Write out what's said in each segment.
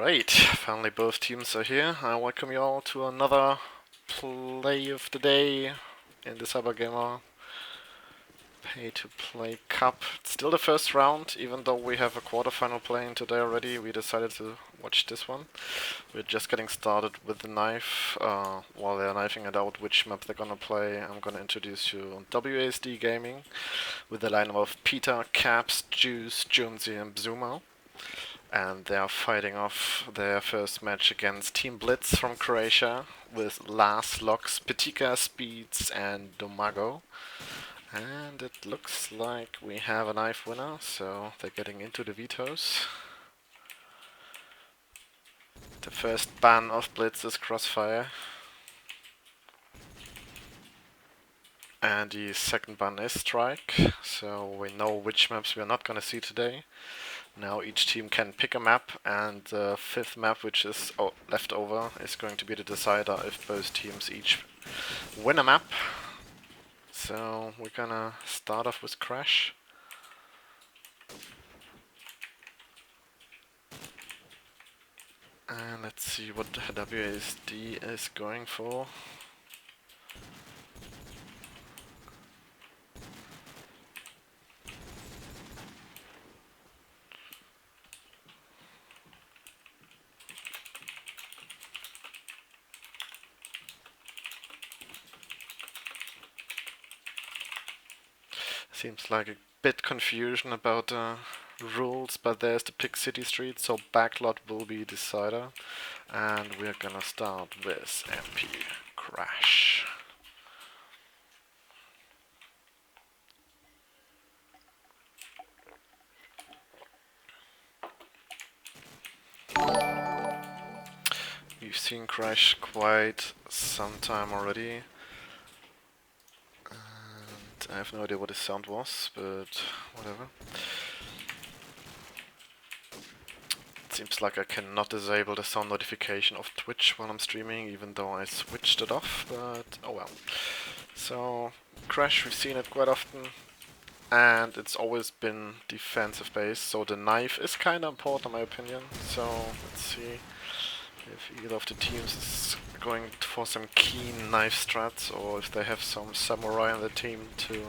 Alright, finally both teams are here. I welcome you all to another play of the day in the CyberGamer Pay-to-Play Cup. It's still the first round, even though we have a quarterfinal playing today already. We decided to watch this one. We're just getting started with the knife. While they're knifing it out which map they're gonna play, I'm gonna introduce you on wAsd.Gaming with the lineup of Peter, Caps, Juice, Jonesy and Bzuma. And they are fighting off their first match against Team BLITz from Croatia with Lars, Lox, Petika, Speeds and Domago. And it looks like we have a knife winner, so they're getting into the vetoes. The first ban of BLITz is Crossfire. And the second ban is Strike, so we know which maps we are not gonna see today. Now each team can pick a map, and the fifth map, which is left over, is going to be the decider if both teams each win a map. So we're gonna start off with Crash. And let's see what wAsd is going for. Seems like a bit confusion about the rules, but there's the Pick City Street, so backlot will be decider. And we're gonna start with MP Crash. We've seen Crash quite some time already. I have no idea what his sound was, but whatever. It seems like I cannot disable the sound notification of Twitch while I'm streaming, even though I switched it off, but oh well. So, Crash, we've seen it quite often, and it's always been defensive based, so the knife is kinda important in my opinion. So, let's see if either of the teams is going for some keen knife strats, or if they have some samurai on the team to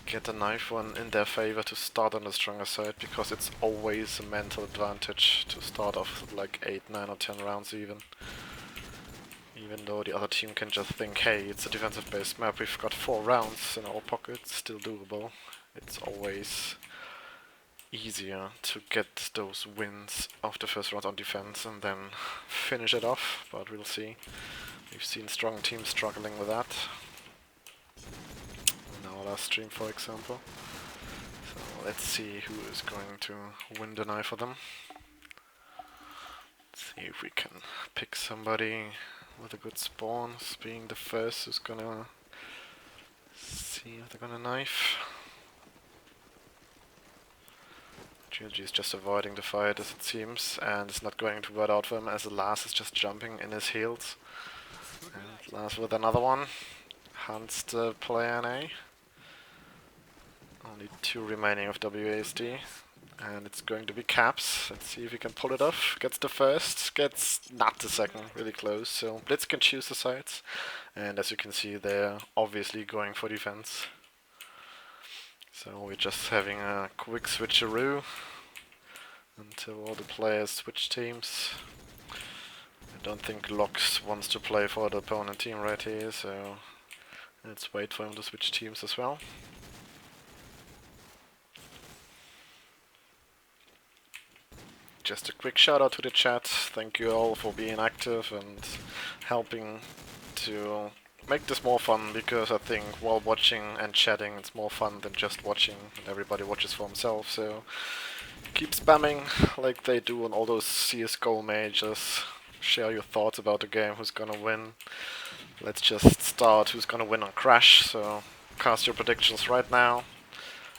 get the knife one in their favor to start on the stronger side, because it's always a mental advantage to start off with like 8, 9 or 10 rounds even though the other team can just think, hey, it's a defensive based map, we've got 4 rounds in our pockets, still doable. It's always easier to get those wins of the first round on defense and then finish it off, but we'll see. We've seen strong teams struggling with that. In our last stream, for example. So let's see who is going to win the knife for them. Let's see if we can pick somebody with a good spawn, being the first who's gonna see if they're gonna knife. GLG is just avoiding the fight as it seems, and it's not going to work out for him as Lars is just jumping in his heels. And Lars with another one. Hunts the player in A. Only 2 remaining of wAsd. And it's going to be Caps. Let's see if he can pull it off. Gets the first, gets not the second, really close. So BLITz can choose the sides. And as you can see, they're obviously going for defense. So we're just having a quick switcheroo until all the players switch teams. I don't think Lox wants to play for the opponent team right here, so let's wait for him to switch teams as well. Just a quick shout out to the chat. Thank you all for being active and helping to make this more fun, because I think while watching and chatting it's more fun than just watching, and everybody watches for himself. So keep spamming like they do on all those CSGO majors. Share your thoughts about the game, who's gonna win. Let's just start who's gonna win on Crash, so cast your predictions right now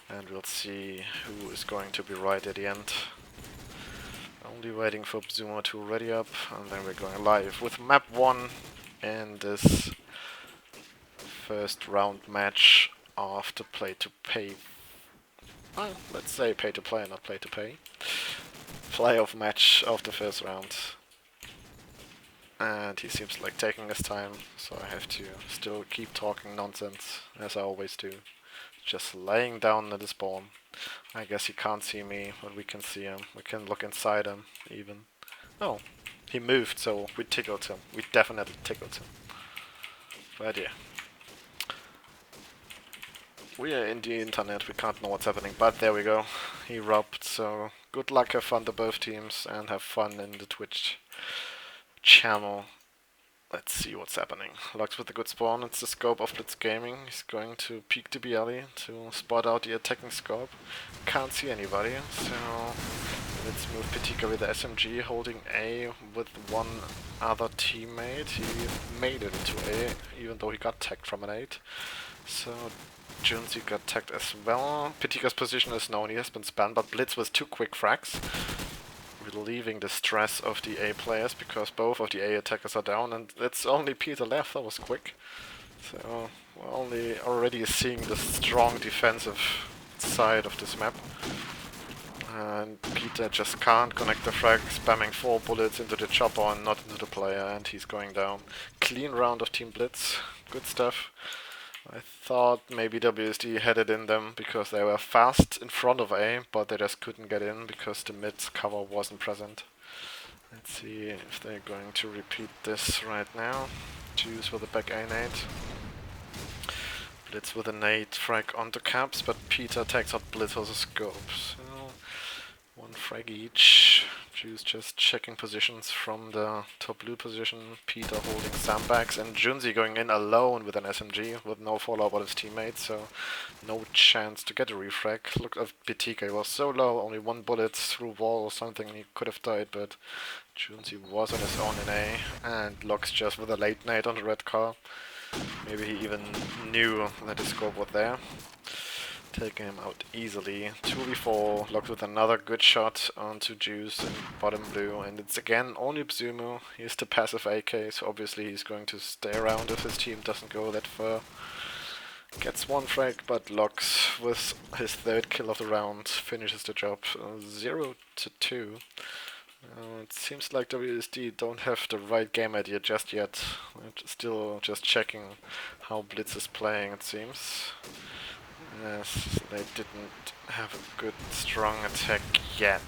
and we'll see who is going to be right at the end. Only waiting for Bzuma to ready up, and then we're going live with map 1 in this first round match after play to pay. Well, let's say pay to play, not play to pay. playoff match of the first round. And he seems like taking his time, so I have to still keep talking nonsense, as I always do. Just laying down at the spawn. I guess he can't see me, but we can see him. We can look inside him, even. Oh, he moved, so we tickled him. We definitely tickled him. But yeah. We are in the internet, we can't know what's happening, but there we go. He robbed, so good luck, have fun to both teams, and have fun in the Twitch channel. Let's see what's happening. Locks with a good spawn, it's the scope of BLITZ.Gaming. He's going to peek to BLE to spot out the attacking scope. Can't see anybody, so let's move Pitika with the SMG, holding A with one other teammate. He made it into A, even though he got tagged from an 8. So Junzi got tagged as well. Pitika's position is known, he has been spanned, but BLITZ with 2 quick frags, relieving the stress of the A players, because both of the A attackers are down, and it's only Peter left. That was quick. So we're already seeing the strong defensive side of this map. And Peter just can't connect the frag, spamming 4 bullets into the chopper and not into the player, and he's going down. Clean round of Team BLITZ. Good stuff. I thought maybe wAsd had it in them because they were fast in front of A, but they just couldn't get in because the mid cover wasn't present. Let's see if they're going to repeat this right now. Juice with a back A nade. BLITZ with a nade frag onto caps, but Peter takes out BLITZ with a scope. So 1 frag each. Juice just checking positions from the top blue position. Peter holding sandbags, and Junzi going in alone with an SMG with no follow-up on his teammates, so no chance to get a refrag. Look at Pitika, he was so low, only 1 bullet through wall or something, he could have died, but Junzi was on his own in A, and Locks just with a late nade on the red car. Maybe he even knew that his scope was there. Taking him out easily. 2v4, Locked with another good shot onto Juice in bottom blue, and it's again only Bzumu. He's the passive AK, so obviously he's going to stay around if his team doesn't go that far. Gets 1 frag, but Locks with his 3rd kill of the round finishes the job. 0-2. It seems like wAsd don't have the right game idea just yet. Still just checking how BLITZ is playing, it seems. Yes, they didn't have a good, strong attack yet.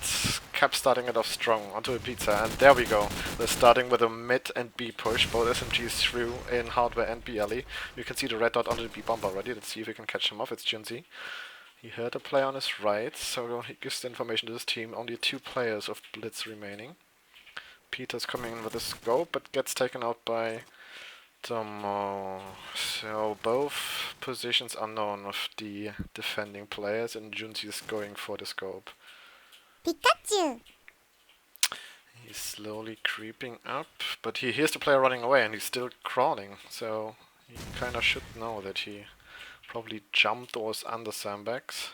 Cap starting it off strong onto a pizza, and there we go. They're starting with a mid and B push, both SMGs through in hardware and BLE. You can see the red dot onto the B bomb already. Let's see if we can catch him off. It's Junzi. He heard a player on his right, so he gives the information to his team. Only 2 players of BLITZ remaining. Peter's coming in with a scope, but gets taken out by Tomo. So both positions are known of the defending players, and Junzi is going for the scope. Pikachu! He's slowly creeping up, but he hears the player running away and he's still crawling, so he kinda should know that he probably jumped or was under sandbags.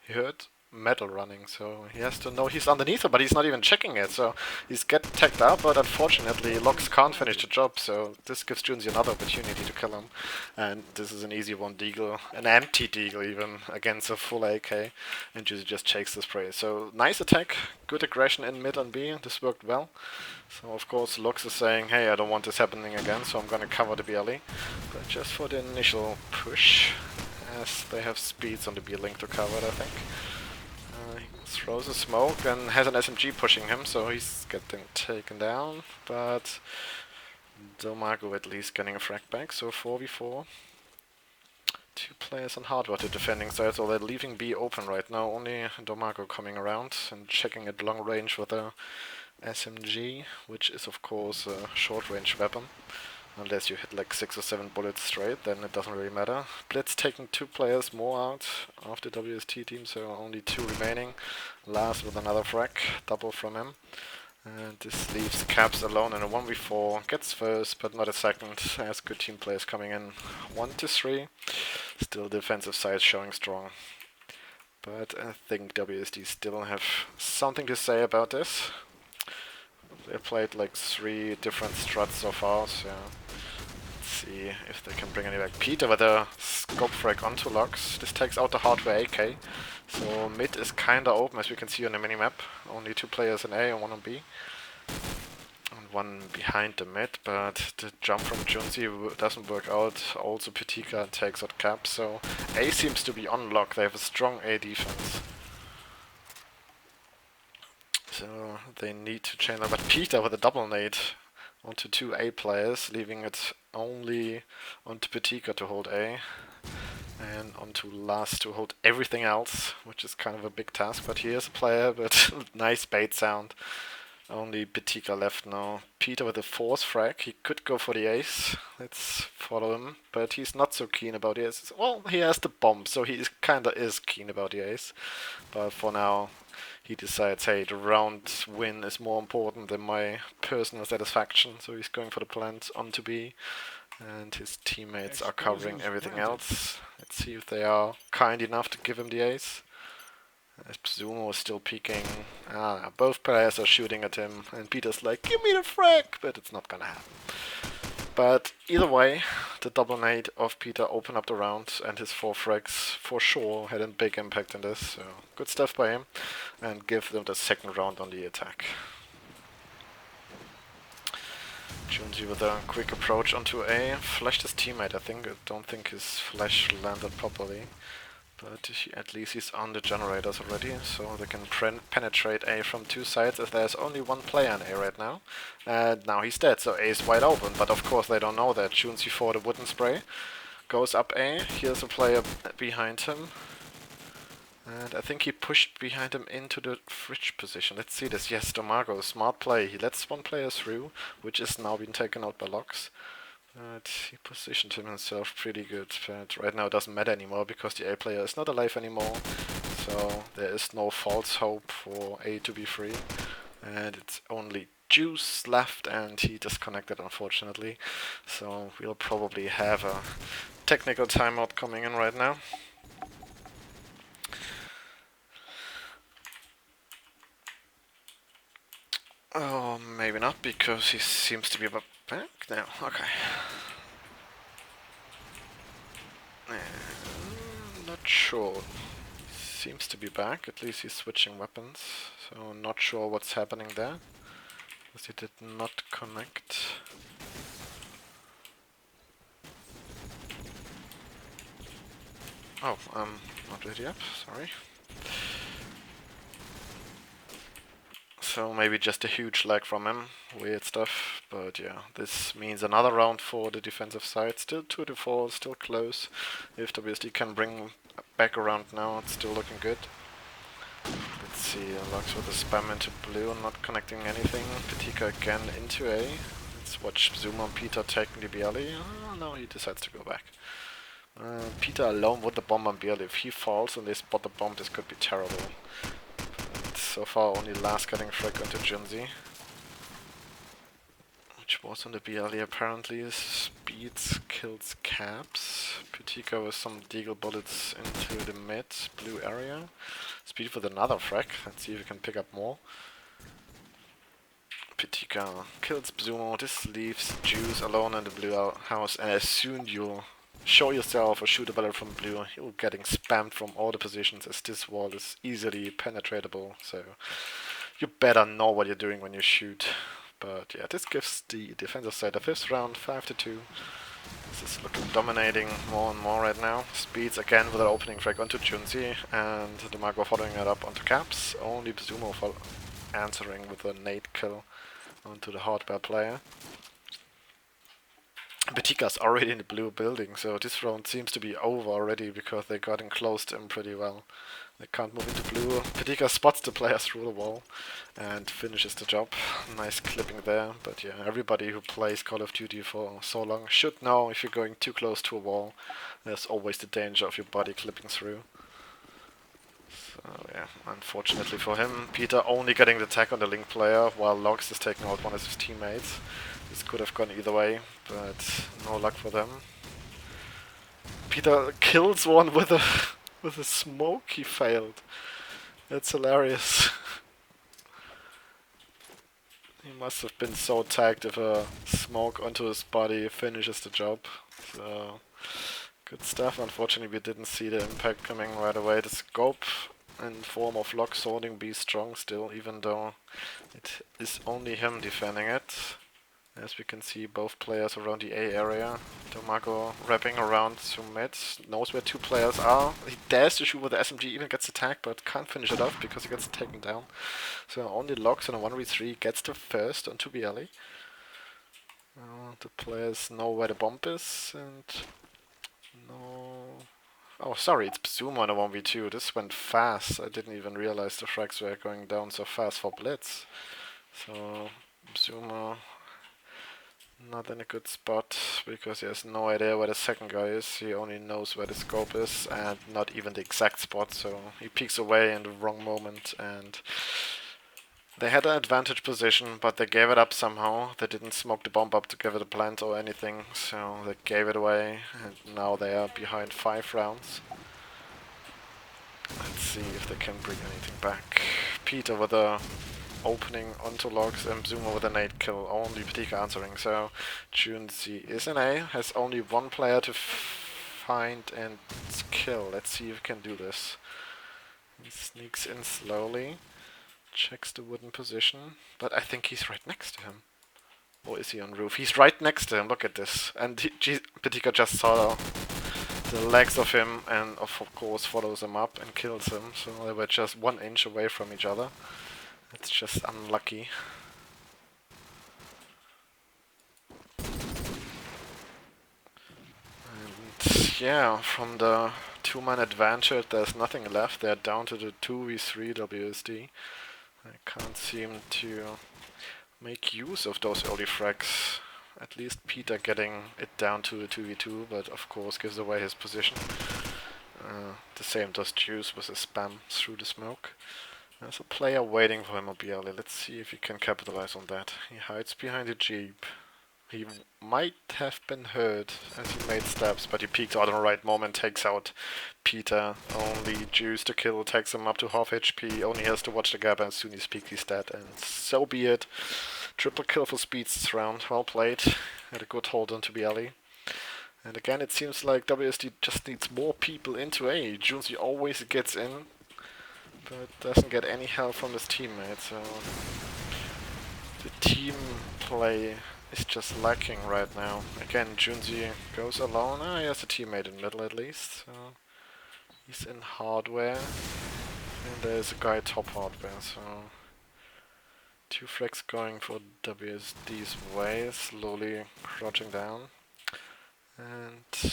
He heard metal running, so he has to know he's underneath it, but he's not even checking it, so he's getting tagged out, but unfortunately Locks can't finish the job, so this gives Junzi another opportunity to kill him, and this is an easy 1 deagle, an empty deagle even, against a full AK, and Junzi just takes the spray. So nice attack, good aggression in mid on B, this worked well. So of course Locks is saying, hey, I don't want this happening again, so I'm gonna cover the BLE, but just for the initial push, as they have speeds on the B-Link to cover it, I think. He throws a smoke and has an SMG pushing him, so he's getting taken down, but Domago at least getting a frag back, so 4v4. 2 players on hardware to defending side, so they're leaving B open right now, only Domago coming around and checking at long range with a SMG, which is of course a short range weapon. Unless you hit like 6 or 7 bullets straight, then it doesn't really matter. BLITZ taking 2 players more out of the wAsd team, so only 2 remaining. Last with another frag, double from him. And this leaves Caps alone in a 1v4. Gets first, but not a second, as good team players coming in. 1-3. Still defensive side showing strong. But I think wAsd still have something to say about this. They played like 3 different struts so far, so let's see if they can bring any back. Peter with a scope frag onto Locks. This takes out the hardware AK, So mid is kinda open, as we can see on the minimap. Only 2 players in A and 1 on B. And 1 behind the mid, but the jump from Junzi doesn't work out. Also Pitika takes out cap, so A seems to be on lock. They have a strong A defense. So they need to chain them. But Peter with a double nade onto 2 A players, leaving it only onto Pitika to hold A. And onto Last to hold everything else, which is kind of a big task. But here's a player, but nice bait sound. Only Pitika left now. Peter with a force frag. He could go for the ace. Let's follow him. But he's not so keen about the ace. Well, he has the bomb, so he kinda is keen about the ace. But for now, he decides, hey, the round win is more important than my personal satisfaction. So he's going for the plant onto B. And his teammates are covering everything else. Let's see if they are kind enough to give him the ace. As Zumo is still peeking. Both players are shooting at him, and Peter's like, give me the frag! But it's not gonna happen. But either way, the double nade of Peter opened up the round, and his 4 frags for sure had a big impact in this. So good stuff by him, and give them the second round on the attack. Junji with a quick approach onto A, flashed his teammate. I don't think his flash landed properly. But at least he's on the generators already, so they can penetrate A from 2 sides as there's only 1 player in A right now. And now he's dead, so A is wide open, but of course they don't know that. Junzi for the wooden spray goes up A, here's a player behind him. And I think he pushed behind him into the fridge position. Let's see this. Yes, Domago, smart play. He lets 1 player through, which is now being taken out by Locks. But he positioned himself pretty good, but right now it doesn't matter anymore because the A player is not alive anymore, so there is no false hope for A to be free, and it's only Juice left, and he disconnected unfortunately, so we'll probably have a technical timeout coming in right now. Oh, maybe not, because he seems to be back now. Okay. Not sure. Seems to be back, at least he's switching weapons. So not sure what's happening there. Because he did not connect. Oh, not ready up, sorry. So maybe just a huge lag from him, weird stuff, but yeah, this means another round for the defensive side, still 2-4, still close. If wAsd can bring back around now, it's still looking good. Let's see, Lux with a spam into blue, not connecting anything. Pitika again into A. Let's watch Zuma and Peter taking the BLE. Oh no, he decides to go back. Peter alone with the bomb on BLE. If he falls and they spot the bomb, this could be terrible. So far only Last getting frag onto Junzi, which was on the BLE apparently. Speeds kills caps. Pitika with some deagle bullets into the mid blue area. Speed with another frag. Let's see if we can pick up more. Pitika kills Bzumo. This leaves Juice alone in the blue house, and as soon you show yourself or shoot a bullet from blue, you're getting spammed from all the positions as this wall is easily penetratable, so you better know what you're doing when you shoot. But yeah, this gives the defensive side a 5th round, 5-2. This is looking dominating more and more right now. Speeds again with an opening frag onto Junzi, and Domago following it up onto Caps. Only Bzumo answering with a nade kill onto the hardware player. Petika's already in the blue building, so this round seems to be over already because they got enclosed him pretty well. They can't move into blue. Petika spots the player through the wall and finishes the job. Nice clipping there, but yeah, everybody who plays Call of Duty for so long should know if you're going too close to a wall, there's always the danger of your body clipping through. So yeah, unfortunately for him, Peter only getting the attack on the Link player while Logs is taking out one of his teammates. This could have gone either way, but no luck for them. Peter kills one with a smoke he failed. That's hilarious. He must have been so tagged if a smoke onto his body finishes the job. So good stuff. Unfortunately we didn't see the impact coming right away. The scope in form of lock sorting be strong still, even though it is only him defending it. As we can see, both players around the A area. Domago wrapping around to mid, knows where two players are. He dares to shoot with the SMG, even gets attacked, but can't finish it off because he gets taken down. So only locks on a 1v3, gets the first onto BLE. The players know where the bomb is, and no... Oh, sorry, it's Zuma on a 1v2. This went fast. I didn't even realize the frags were going down so fast for BLITz. So, Zuma not in a good spot, because he has no idea where the second guy is. He only knows where the scope is, and not even the exact spot, so he peeks away in the wrong moment, and they had an advantage position, but they gave it up somehow. They didn't smoke the bomb up to give it a plant or anything, so they gave it away, and now they are behind 5 rounds. Let's see if they can bring anything back. Peter with a opening onto logs, and Zuma with a nade kill, only Patika answering. So Junzi is in A, has only one player to find and kill. Let's see if he can do this. He sneaks in slowly, checks the wooden position, but I think he's right next to him. Or is he on roof? He's right next to him, look at this. And Patika just saw the legs of him, and of course follows him up and kills him. So they were just 1 inch away from each other. It's just unlucky. And yeah, from the 2-man advantage there's nothing left. They're down to the 2v3 wAsd. I can't seem to make use of those early frags. At least Peter getting it down to a 2v2, but of course gives away his position. The same does Juice with a spam through the smoke. There's a player waiting for him on BLE. Let's see if he can capitalize on that. He hides behind a jeep. He might have been hurt as he made steps, but he peeked out in the right moment, takes out Peter. Only Juice to kill, takes him up to half HP, only has to watch the gap, and as soon as he peeked he's dead, and so be it. Triple kill for Speeds this round, well played. Had a good hold onto BLE. And again, it seems like wAsd just needs more people into A. Junzi always gets in, but doesn't get any help from his teammates, so the team play is just lacking right now. Again, Junzi goes alone. He has a teammate in middle at least, so he's in hardware, and there's a guy top hardware, so 2 frags going for wAsd's way, slowly crouching down, and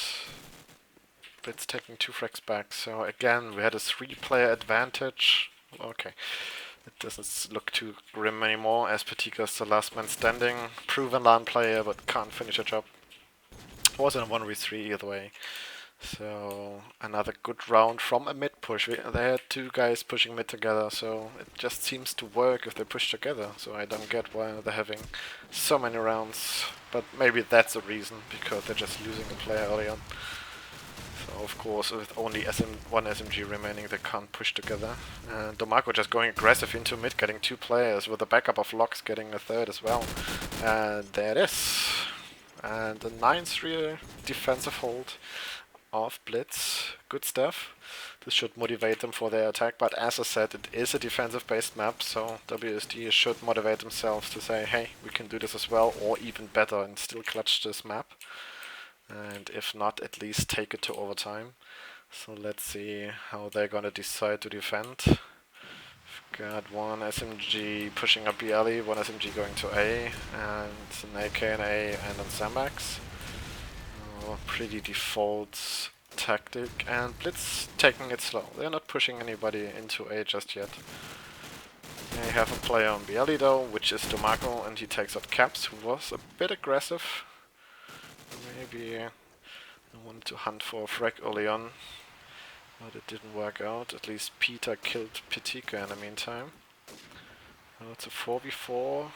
BLITz taking 2 frags back. So again, we had a 3-player advantage. Okay, it doesn't look too grim anymore, as Patika's the last man standing. Proven LAN player, but can't finish a job. Wasn't a 1v3 either way. So another good round from a mid push. They had 2 guys pushing mid together, so it just seems to work if they push together. So I don't get why they're having so many rounds, but maybe that's the reason, because they're just losing a player early on. So of course, with only one SMG remaining, they can't push together. And Domago just going aggressive into mid, getting 2 players, with the backup of Locks getting a 3rd as well. And there it is. And a 9-3 defensive hold of BLITz. Good stuff. This should motivate them for their attack, but as I said, it is a defensive based map, so wAsd should motivate themselves to say, hey, we can do this as well, or even better, and still clutch this map. And if not, at least take it to overtime. So let's see how they're gonna decide to defend. We've got 1 SMG pushing up BLE, 1 SMG going to A, and an AK and A and on Sandbags. Pretty default tactic, and BLITz taking it slow. They're not pushing anybody into A just yet. They have a player on BLE though, which is Domago, and he takes out Caps, who was a bit aggressive. Maybe I wanted to hunt for a frag early on, but it didn't work out. At least Peter killed Patika in the meantime. Now it's a 4v4,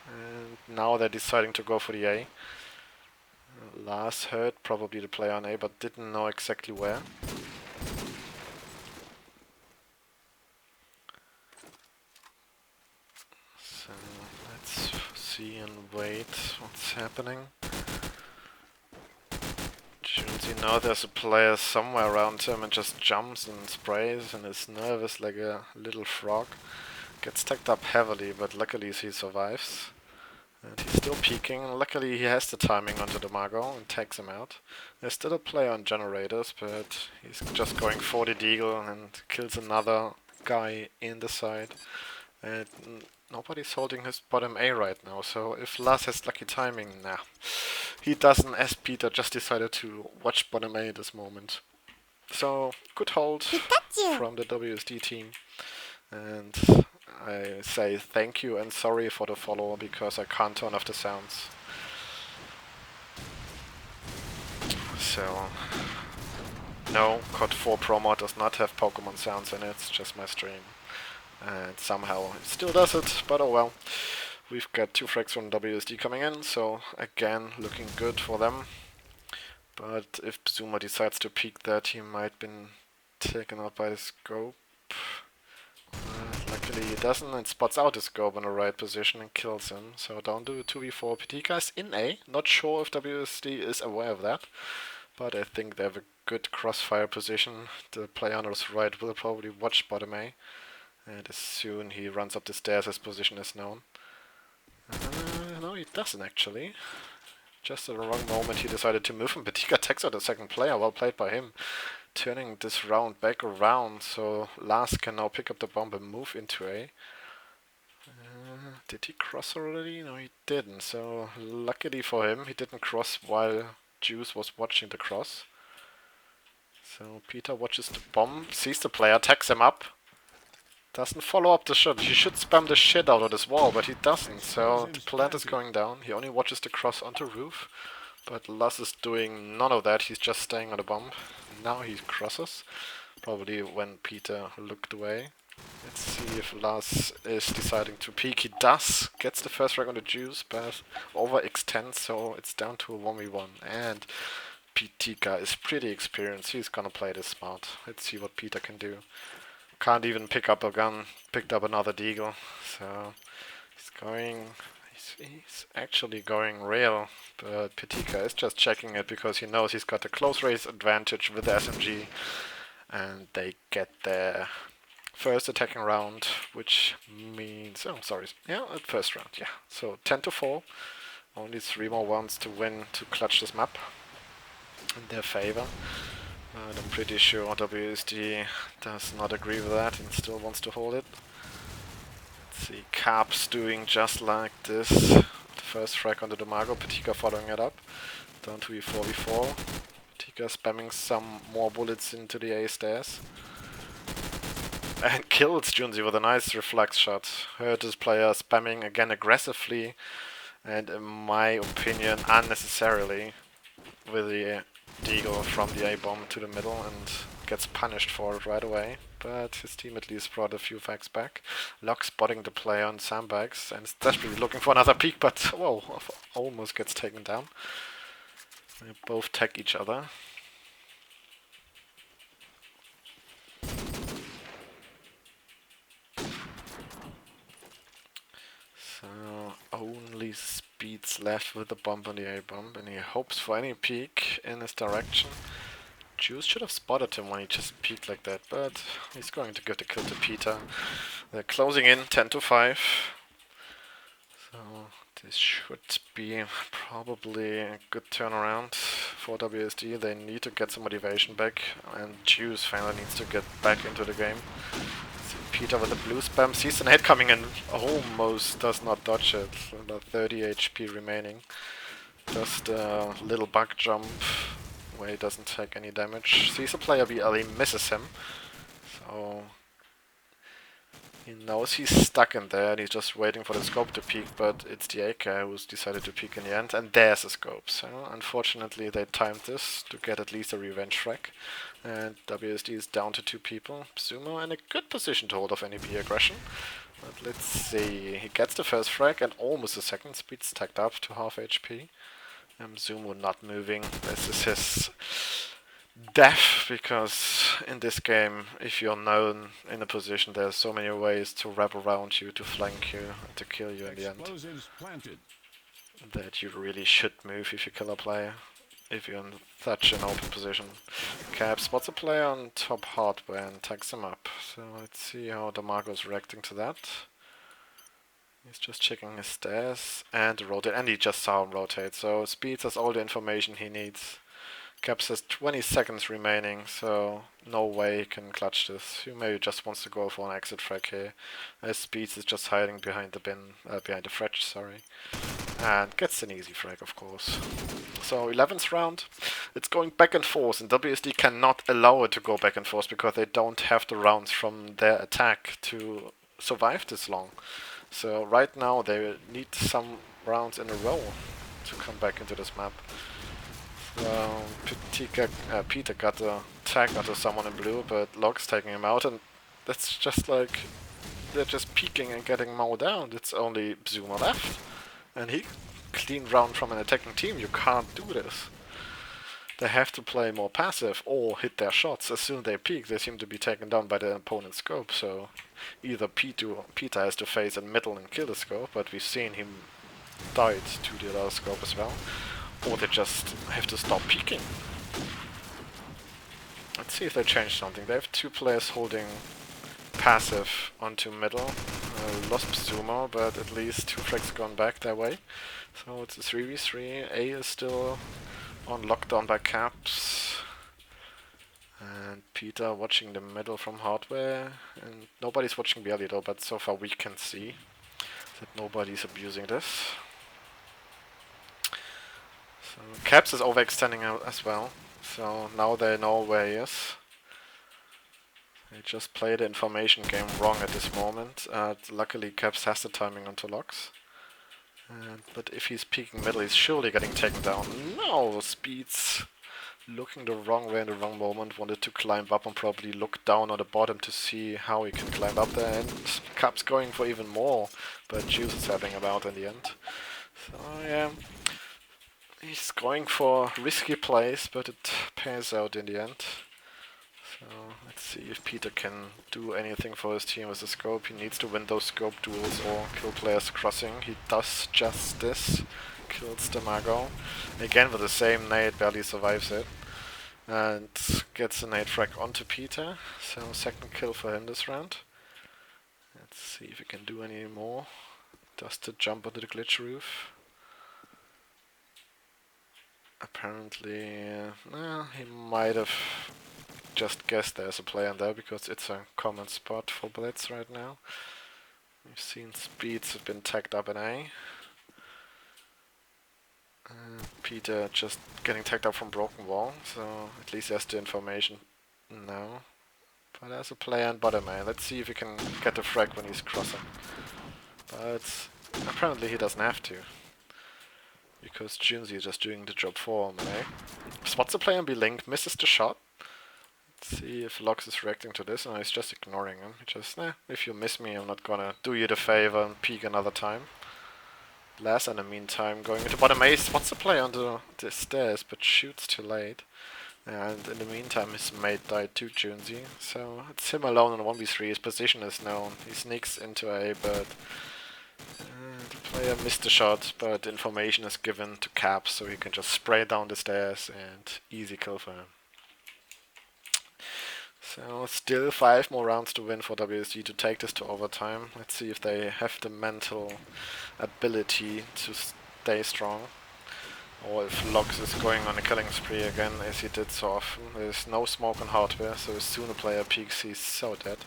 and now they're deciding to go for the A. Lars heard probably the player on A, but didn't know exactly where. So let's see and wait what's happening. you know there's a player somewhere around him and just jumps and sprays and is nervous like a little frog. Gets tagged up heavily, but luckily he survives. And he's still peeking. Luckily he has the timing onto the Mago and tags him out. There's still a player on generators, but he's just going for the deagle and kills another guy in the side. And nobody's holding his bottom A right now, so if Lars has lucky timing, nah. He doesn't, as Peter just decided to watch bottom A at this moment. So, good hold from the wAsd team. And I say thank you and sorry for the follow because I can't turn off the sounds. So, no, COD 4 Pro Mod does not have Pokemon sounds in it, it's just my stream. And somehow it still does it, but oh well. We've got 2 frags from wAsd coming in, so again, looking good for them. But if Zuma decides to peek that, he might have been taken out by the scope. Luckily he doesn't, and spots out the scope in the right position and kills him. So down to 2v4. Pitika is in A. Not sure if wAsd is aware of that, but I think they have a good crossfire position. The player on his right will probably watch bottom A. And as soon he runs up the stairs, his position is known. No, he doesn't actually. Just at the wrong moment he decided to move him. Pitika takes out the second player, well played by him. Turning this round back around, so Lars can now pick up the bomb and move into A. Did he cross already? No, he didn't. So luckily for him, he didn't cross while Juice was watching the cross. So Peter watches the bomb, sees the player, tags him up. Doesn't follow up the shot. He should spam the shit out of this wall, but he doesn't. So the plant is going down. He only watches the cross onto roof. But Lars is doing none of that. He's just staying on the bomb. Now he crosses. Probably when Peter looked away. Let's see if Lars is deciding to peek. He does. Gets the first frag on the Juice, but overextends, so it's down to a 1v1. And Pitika is pretty experienced. He's gonna play this smart. Let's see what Peter can do. Can't even pick up a gun. Picked up another deagle. So he's going... He's actually going real, but Pitika is just checking it because he knows he's got the close range advantage with the SMG, and they get their first attacking round, which means... oh, sorry. Yeah, first round, yeah. So 10-4. Only 3 more rounds to win to clutch this map in their favor. And I'm pretty sure wAsd does not agree with that and still wants to hold it. See, Carp's doing just like this. The first frag onto the Mago, Pitika following it up. Down to E4v4. Pitika spamming some more bullets into the A stairs. And kills Junzi with a nice reflex shot. Heard this player spamming again aggressively and in my opinion unnecessarily with the deagle from the A bomb to the middle and gets punished for it right away. But his team at least brought a few facts back. Locke spotting the player on sandbags and is desperately looking for another peek, but whoa, almost gets taken down. They both tag each other. So only Speed's left with the bomb on the A bomb, and he hopes for any peek in his direction. Juice should have spotted him when he just peeked like that, but he's going to give the kill to Peter. They're closing in 10-5. So this should be probably a good turnaround for wAsd. They need to get some motivation back, and Juice finally needs to get back into the game. See Peter with the blue spam, sees an hit coming in, almost does not dodge it. About 30 HP remaining. Just a little bug jump where he doesn't take any damage. Sees a player BLE, misses him. So he knows he's stuck in there and he's just waiting for the scope to peek, but it's the AK who's decided to peek in the end, and there's the scope. So unfortunately they timed this to get at least a revenge frag. And wAsd is down to 2 people. Sumo in a good position to hold off any B aggression. But let's see, he gets the first frag and almost a second. Speed's tagged up to half HP. Zumo not moving. This is his death, because in this game, if you're known in a position, there's so many ways to wrap around you, to flank you, and to kill you in the end, that you really should move if you kill a player. if you're in such an open position. Cap spots a player on top hardware and tags him up. So let's see how Damago's reacting to that. He's just checking his stairs and rotate, and he just saw him rotate. So Speeds has all the information he needs. Caps has 20 seconds remaining, so no way he can clutch this. He maybe just wants to go for an exit frag here. As Speeds is just hiding behind the behind the fridge, sorry. And gets an easy frag, of course. So 11th round, it's going back and forth, and wAsd cannot allow it to go back and forth because they don't have the rounds from their attack to survive this long. So right now they need some rounds in a row to come back into this map. Peter got a tag onto someone in blue, but Log's taking him out, and that's just like they're just peeking and getting mowed down. It's only Zuma left, and he clean round from an attacking team. You can't do this. They have to play more passive or hit their shots. As soon as they peek, they seem to be taken down by the opponent's scope. So either Peter has to face in middle and kill the scope, but we've seen him died to the other scope as well. Or they just have to stop peeking. Let's see if they change something. They have two players holding passive onto middle. Lost Zuma, but at least two frags gone back their way. So it's a 3v3. A is still on lockdown by Caps. And Peter watching the middle from hardware. And nobody's watching barely though, but so far we can see that nobody's abusing this. So Caps is overextending out as well, so now they know where he is. They just play the information game wrong at this moment. Luckily Caps has the timing onto Locks. But if he's peeking middle, he's surely getting taken down. No! Speeds looking the wrong way in the wrong moment, wanted to climb up and probably look down on the bottom to see how he can climb up there, and Caps going for even more, but Juice is helping him out in the end. So yeah. He's going for risky plays, but it pays out in the end. So let's see if Peter can do anything for his team with the scope. He needs to win those scope duels or kill players crossing. He does just this. Kills Damago. Again with the same nade, barely survives it. And gets a nade frag onto Peter. So second kill for him this round. Let's see if he can do any more. Does the jump onto the glitch roof. Apparently, he might have just guessed there's a player in there because it's a common spot for BLITz right now. We've seen Speeds have been tagged up in A. Peter just getting tagged up from Broken Wall, so at least he has the information now. But there's a player in bottom A. Let's see if he can get the frag when he's crossing. But apparently he doesn't have to. Because Junzi is just doing the job for him, eh? Spots the player and B-Link, misses the shot. Let's see if Lox is reacting to this. No, he's just ignoring him. He just, if you miss me, I'm not gonna do you the favor and peek another time. Last in the meantime, going into bottom A, spots the player on the stairs, but shoots too late. And in the meantime, his mate died to Junzi. So it's him alone in 1v3. His position is known. He sneaks into A, but the player missed the shot, but information is given to Caps, so he can just spray down the stairs and easy kill for him. So still 5 more rounds to win for wAsd to take this to overtime. Let's see if they have the mental ability to stay strong. Or if Lox is going on a killing spree again, as he did so often. There's no smoke on hardware, so as soon as a player peeks, he's so dead.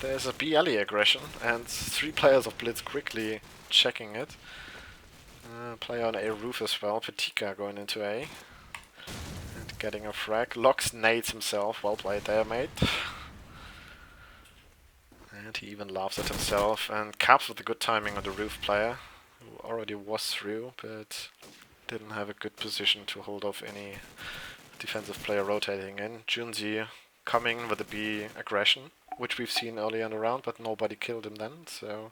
There's a BLE aggression, and 3 players of BLITz quickly checking it. Player on A roof as well, Patika going into A. And getting a frag. Lox nades himself, well played there, mate. And he even laughs at himself, and Caps with a good timing on the roof player, who already was through, but didn't have a good position to hold off any defensive player rotating in. Junzi coming with a B aggression, which we've seen earlier in the round, but nobody killed him then, so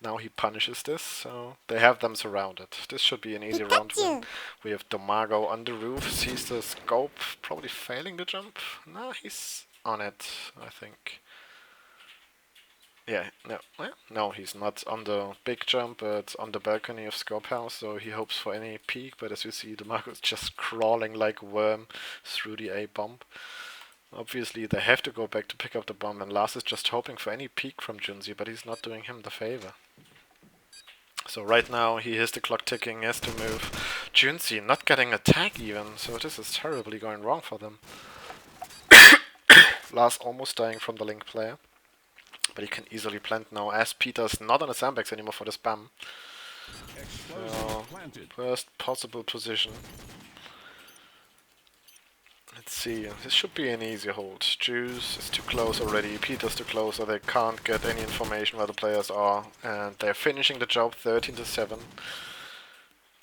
now he punishes this, so they have them surrounded. This should be an easy round win. We have Damago on the roof, sees the scope, probably failing the jump. No, he's on it, I think. Yeah, no, well, no, he's not on the big jump, but on the balcony of Scope House, so he hopes for any peek, but as you see, DeMarco's just crawling like a worm through the A bomb. Obviously, they have to go back to pick up the bomb, and Lars is just hoping for any peek from Junzi, but he's not doing him the favor. So right now, he hears the clock ticking, he has to move. Junzi not getting a tag even, so this is terribly going wrong for them. Lars almost dying from the Link player. But he can easily plant now, as Peter's not on the sandbags anymore for the spam. So, first possible position. Let's see, this should be an easy hold. Juice is too close already, Peter's too close, so they can't get any information where the players are. And they're finishing the job 13-7.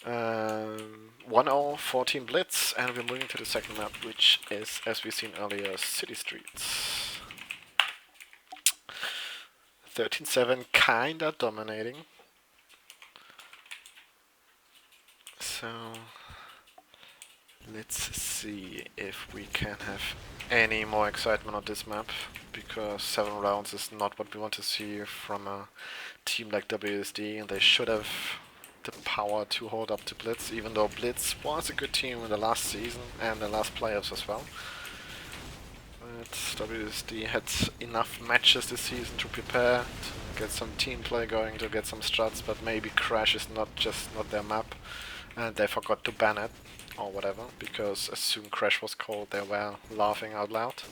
1-0, 14 Blitz, and we're moving to the second map, which is, as we've seen earlier, City Streets. 13-7, kinda dominating. So, let's see if we can have any more excitement on this map, because 7 rounds is not what we want to see from a team like wAsd, and they should have the power to hold up to BLITz, even though BLITz was a good team in the last season and the last playoffs as well. But wAsd had enough matches this season to prepare, to get some team play going, to get some struts, but maybe Crash is not their map, and they forgot to ban it, or whatever, because as soon Crash was called they were laughing out loud.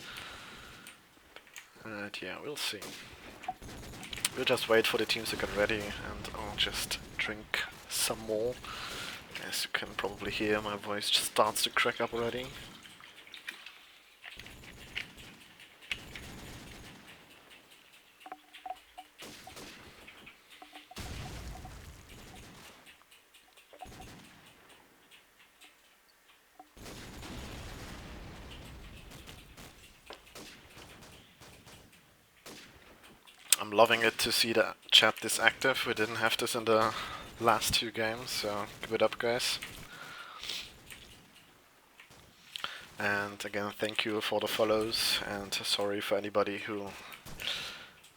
And yeah, we'll see. We'll just wait for the teams to get ready, and I'll just drink some more. As you can probably hear, my voice just starts to crack up already. I'm loving it to see the chat this active. We didn't have this in the last 2 games, so give it up, guys. And again, thank you for the follows, and sorry for anybody who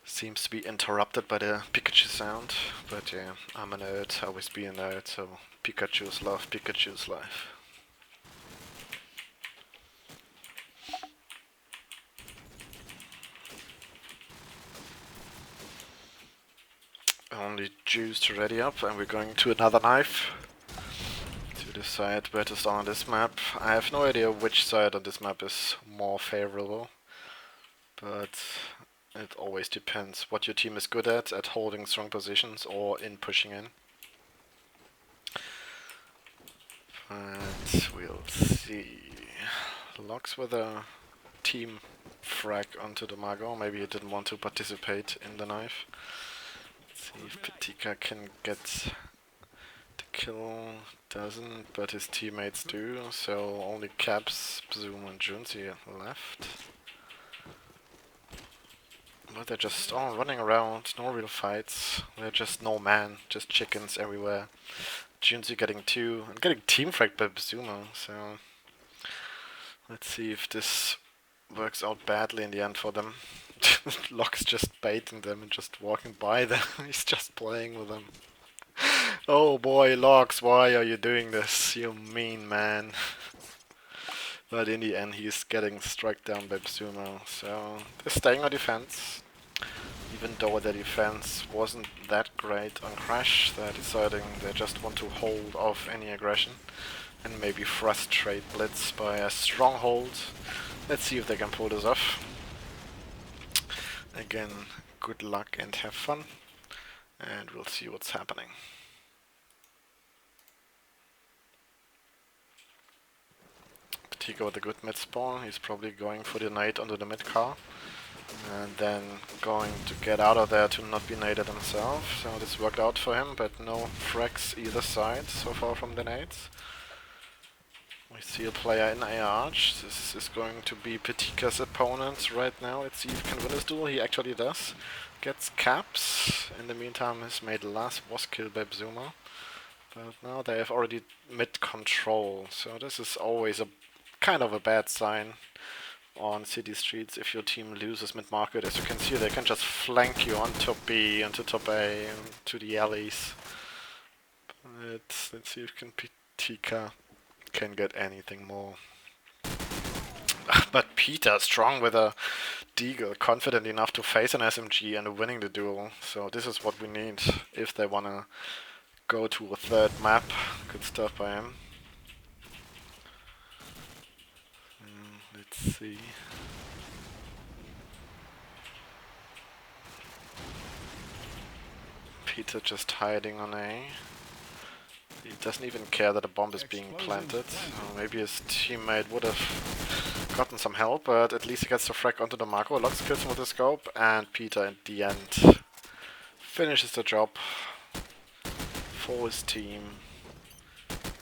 seems to be interrupted by the Pikachu sound. But yeah, I'm a nerd, I always be a nerd, so Pikachu's love, Pikachu's life. Only Juice to ready up, and we're going to another knife to decide where to start on this map. I have no idea which side on this map is more favorable, but it always depends what your team is good at holding strong positions or in pushing in. But we'll see. Locks with a team frag onto the Mago. Maybe he didn't want to participate in the knife. Let's see if Patika can get the kill. Doesn't, but his teammates do. So only Caps, Zoom and Junzi left. But they're just all running around, no real fights. They're just no man, just chickens everywhere. Junzi getting 2 and getting team fragged by Bazuma, so let's see if this works out badly in the end for them. Locke's just baiting them and just walking by them. He's just playing with them. Oh boy, Locks, why are you doing this? You mean man. But in the end he's getting struck down by Bazuma, so they're staying on defense. Even though their defense wasn't that great on Crash, they're deciding they just want to hold off any aggression and maybe frustrate BLITz by a stronghold. Let's see if they can pull this off. Again, good luck and have fun, and we'll see what's happening. Patika with a good mid spawn, he's probably going for the nade onto the mid car. And then going to get out of there to not be naded himself. So this worked out for him, but no frags either side so far from the nades. We see a player in A arch. This is going to be Patika's opponent right now. Let's see if he can win this duel. He actually does. Gets caps. In the meantime, he's made the last was killed by Bazuma. But now they have already mid control. So this is always a kind of a bad sign. on city streets if your team loses mid-market. As you can see, they can just flank you on top B, into top A, and to the alleys. Let's see if Tika can get anything more. But Peter, strong with a Deagle, confident enough to face an SMG and winning the duel. So this is what we need if they wanna go to a third map. Good stuff by him. Let's see. Peter just hiding on A. He doesn't even care that a bomb is being planted. Maybe his teammate would have gotten some help, but at least he gets the frag onto the Marco. Lux kills him with the scope, and Peter at the end finishes the job for his team.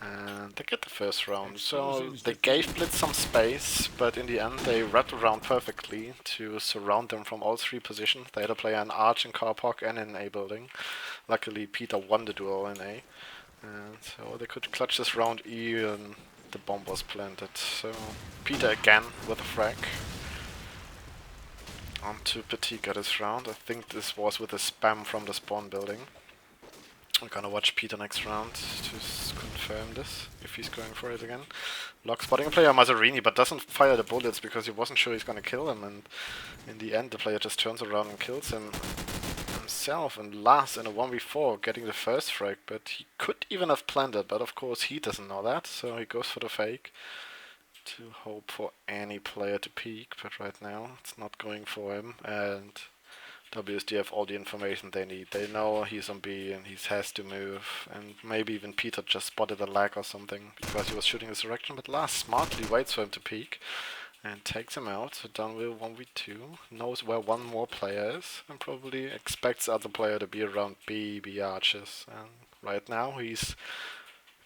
And they get the first round. So they gave BLITz some space, but in the end they read around perfectly to surround them from all three positions. They had a player in Arch, in Car Park, and in A building. Luckily Peter won the duel in A. And so they could clutch this round even the bomb was planted. So Peter again with a frag. On to Patika this round. I think this was with a spam from the spawn building. I'm gonna watch Peter next round to confirm this, if he's going for it again. Lock spotting a player Mazzarini, but doesn't fire the bullets because he wasn't sure he's gonna kill him, and in the end the player just turns around and kills him himself, and last in a 1v4 getting the first frag, but he could even have planted, but of course he doesn't know that, so he goes for the fake to hope for any player to peek, but right now it's not going for him, and wAsd have all the information they need. They know he's on B and he has to move, and maybe even Peter just spotted a lag or something because he was shooting his direction, but Lars smartly waits for him to peek and takes him out. So done with 1v2, knows where one more player is and probably expects the other player to be around B arches, and right now he's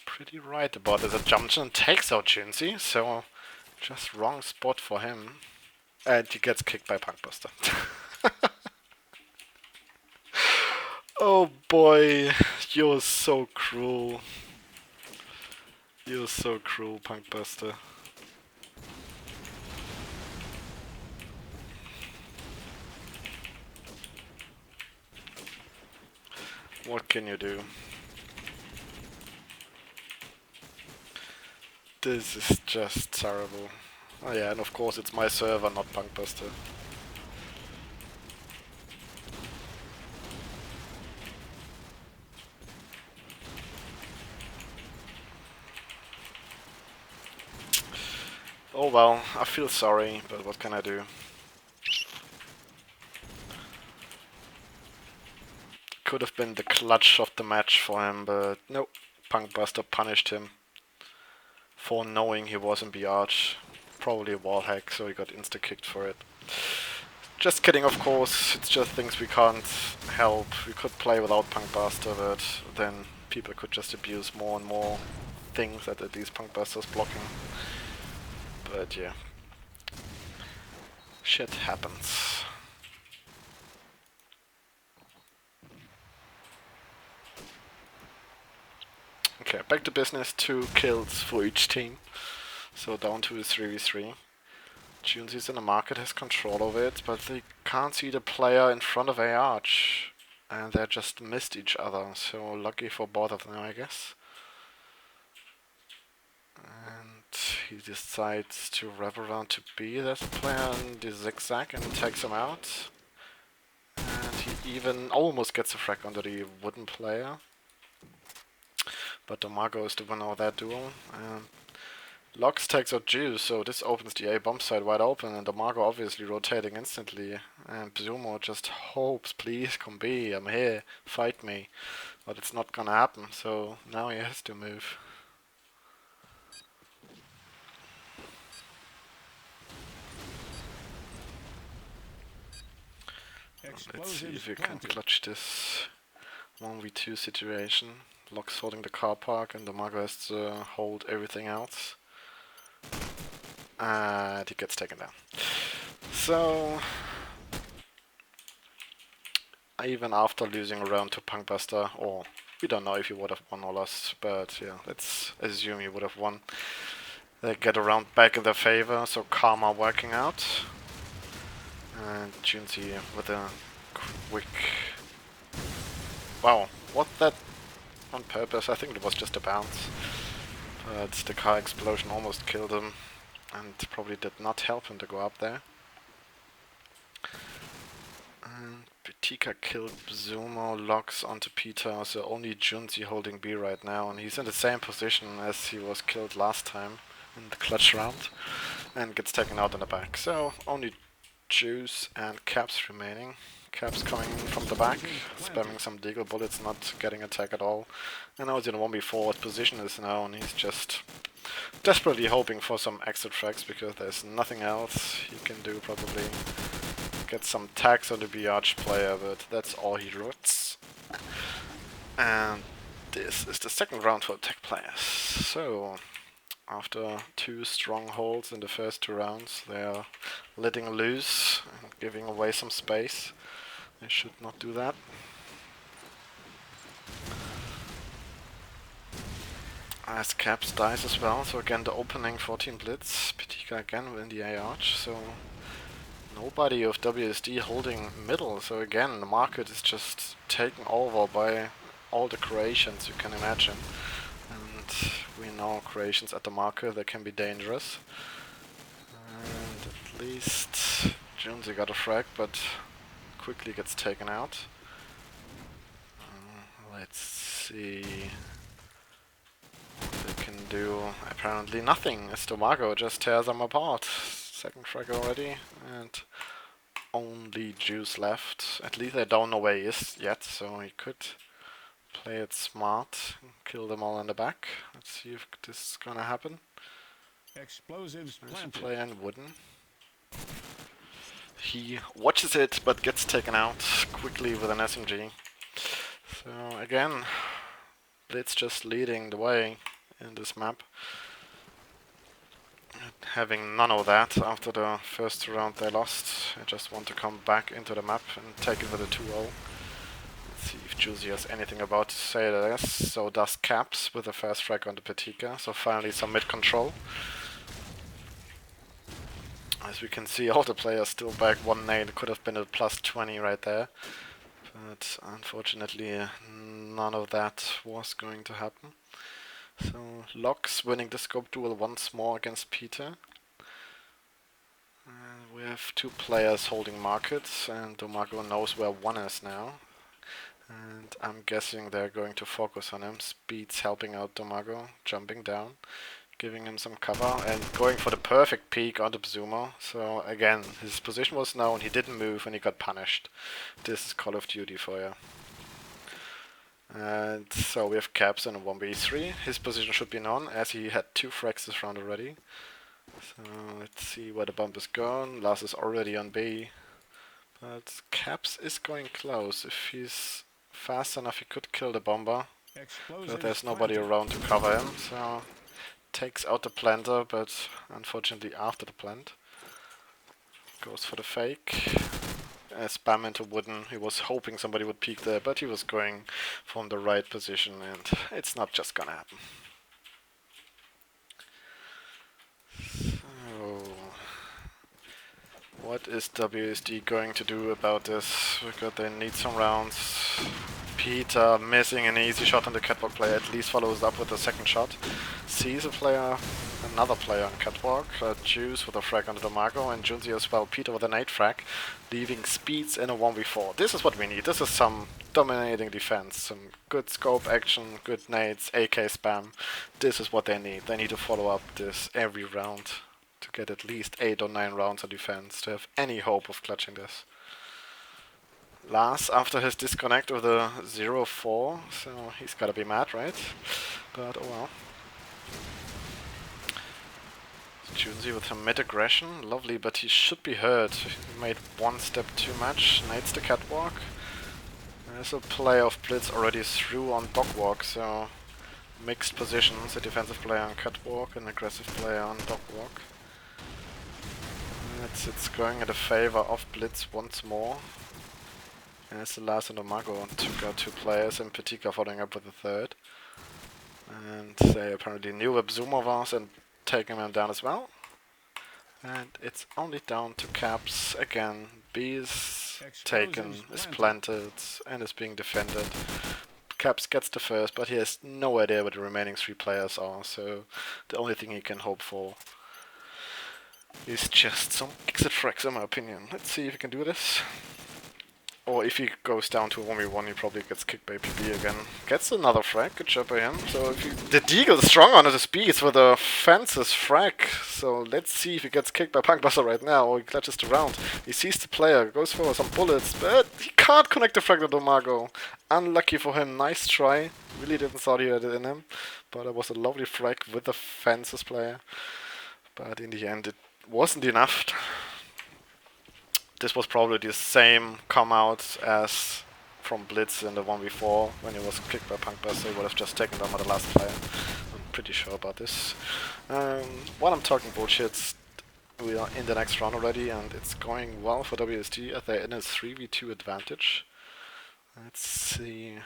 pretty right about this assumption and takes out Jinsey, so just wrong spot for him, and he gets kicked by Punkbuster. Oh boy, you're so cruel. You're so cruel, Punkbuster. What can you do? This is just terrible. Oh yeah, and of course it's my server, not Punkbuster. Oh well, I feel sorry, but what can I do? Could have been the clutch of the match for him, but no, Punkbuster punished him for knowing he was in B-Arch. Probably a wall hack, so he got insta-kicked for it. Just kidding, of course, it's just things we can't help. We could play without Punkbuster, but then people could just abuse more and more things that at least Punkbuster's blocking. But yeah, shit happens. Okay, back to business, 2 kills for each team. So down to a 3v3. Junzi's in the market, has control over it, but they can't see the player in front of A-Arch. And they just missed each other, so lucky for both of them, I guess. And he decides to wrap around to B. There's a player in the zigzag and takes him out. And he even almost gets a frag onto the wooden player. But Domago is the winner of that duel. Lux takes out Juice, so this opens the A bomb site wide open, and Domago obviously rotating instantly. And Zumo just hopes, please come B, I'm here, fight me. But it's not gonna happen, so now he has to move. Let's see if we can clutch this 1v2 situation. Lux holding the car park and Domago has to hold everything else. And he gets taken down. So, even after losing a round to Punkbuster, or we don't know if he would have won or lost, but yeah, let's assume he would have won. They get around back in their favor, so Karma working out. And Junzi with a quick... Wow, was that on purpose? I think it was just a bounce. But the car explosion almost killed him and probably did not help him to go up there. And Pitika killed Bzumo, locks onto Peter, so only Junzi holding B right now, and he's in the same position as he was killed last time in the clutch round, and gets taken out in the back. So only Juice and Caps remaining. Caps coming in from the back, spamming some deagle bullets, not getting attack at all. And now he's in a 1v4 position is now, and he's just desperately hoping for some exit frags because there's nothing else he can do probably. Get some tags on the BRH player, but that's all he roots. And this is the second round for tech players. So, after 2 strongholds in the first 2 rounds, they are letting loose and giving away some space. They should not do that. As Caps dies as well, so again the opening 14 Blitz, Pitika again in the ARch, so nobody of wAsd holding middle, so again the market is just taken over by all the creations you can imagine. And we know creations at the market, they can be dangerous. And at least Junzi got a frag, but quickly gets taken out. Let's see what they can do. Apparently nothing, as Tomago just tears them apart. Second frag already, and only Juice left. At least I don't know where he is yet, so he could play it smart and kill them all in the back. Let's see if this is gonna happen. Explosives planted. Player in wooden. He watches it, but gets taken out quickly with an SMG. So again, BLITz just leading the way in this map. Having none of that after the first round they lost. I just want to come back into the map and take it with a 2-0. Let's see if Juicy has anything about to say to this. So does Caps with the first frag on the Pitika. So finally some mid control. As we can see, all the players still back. 1 nade could have been a plus 20 right there. But unfortunately none of that was going to happen. So Locks winning the scope duel once more against Peter. We have 2 players holding markets, and Domago knows where 1 is now. And I'm guessing they're going to focus on him. Speed's helping out Domago, jumping down, giving him some cover, and going for the perfect peek on the Bzumo. So again, his position was known, he didn't move, and he got punished. This is Call of Duty for you. And so we have Caps in a 1v3. His position should be known, as he had 2 frags this round already. So let's see where the bump is going. Lars is already on B. But Caps is going close. If he's fast enough, he could kill the bomber. But there's nobody around to cover him, so takes out the planter, but unfortunately after the plant. Goes for the fake. Spam into wooden. He was hoping somebody would peek there, but he was going from the right position, and it's not just gonna happen. So, what is wAsd going to do about this? Because they need some rounds. Peter missing an easy shot on the catwalk player, at least follows up with a second shot. Sees a player, another player on catwalk. Juice with a frag on the Domago, and Junzi as well. Peter with an 8 frag, leaving Speeds in a 1v4. This is what we need. This is some dominating defense, some good scope action, good nades, AK spam. This is what they need. They need to follow up this every round to get at least 8 or 9 rounds of defense to have any hope of clutching this. Lars, after his disconnect with the 0-4, so he's gotta be mad, right? But oh well. Junzi with some mid-aggression, lovely, but he should be hurt. He made 1 step too much, nades the catwalk. There's a player of BLITz already through on dogwalk, so mixed positions, a defensive player on catwalk, an aggressive player on dogwalk. It's going in the favor of BLITz once more. As the last and Domago took out 2 players, and Pitika following up with a 3rd. And they apparently knew where Bzumo was and taking him down as well. And it's only down to Caps again. B is taken, is planted, and is being defended. Caps gets the first, but he has no idea what the remaining 3 players are, so the only thing he can hope for is just some exit frags in my opinion. Let's see if he can do this. Or if he goes down to 1v1, he probably gets kicked by PB again. Gets another frag, good job by him. So if he, the Deagle is strong on his speeds with a fences frag. So let's see if he gets kicked by Punkbuster right now, or he clutches the round. He sees the player, goes for some bullets, but he can't connect the frag to Domago. Unlucky for him, nice try. Really didn't thought he had it in him. But it was a lovely frag with the fences player. But in the end, it wasn't enough. This was probably the same come out as from BLITz in the 1v4 when he was kicked by Punkbuster. He would have just taken down by the last player. I'm pretty sure about this. While I'm talking bullshit, we are in the next round already and it's going well for wAsd as they're in a 3v2 advantage. Let's see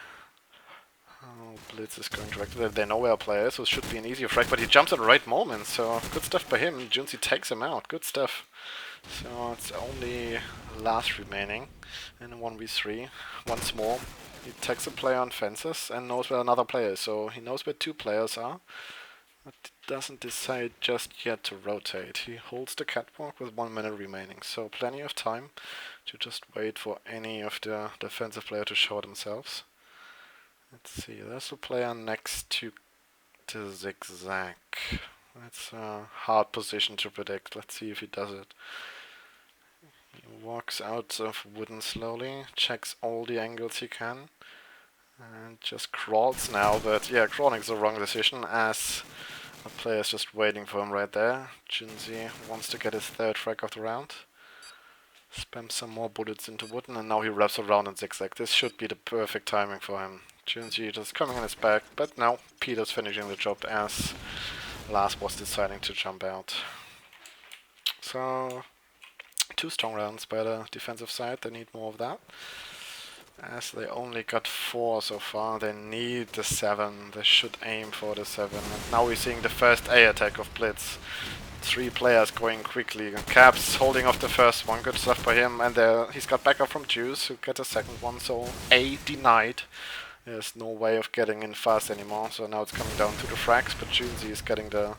how BLITz is going to act. They know where our player is, so it should be an easier frag, but he jumps at the right moment, so good stuff by him. Junzi takes him out, good stuff. So it's only last remaining in 1v3. Once more, he takes a player on fences and knows where another player is. So he knows where 2 players are, but doesn't decide just yet to rotate. He holds the catwalk with 1 minute remaining, so plenty of time to just wait for any of the defensive player to show themselves. Let's see, there's a player next to Zigzag. That's a hard position to predict. Let's see if he does it. He walks out of wooden slowly, checks all the angles he can, and just crawls now. But yeah, crawling is the wrong decision as a player is just waiting for him right there. Junzi wants to get his 3rd frag of the round. Spams some more bullets into wooden, and now he wraps around in zigzag. This should be the perfect timing for him. Junzi just coming in his back, but now Peter's finishing the job as Last was deciding to jump out. So 2 strong rounds by the defensive side. They need more of that. As they only got 4 so far, they need the 7. They should aim for the 7. And now we're seeing the first A attack of BLITz. 3 players going quickly. Caps holding off the first one. Good stuff by him. And he's got backup from Juice who gets a second one. So A denied. There's no way of getting in fast anymore, so now it's coming down to the frags, but Junzi is getting the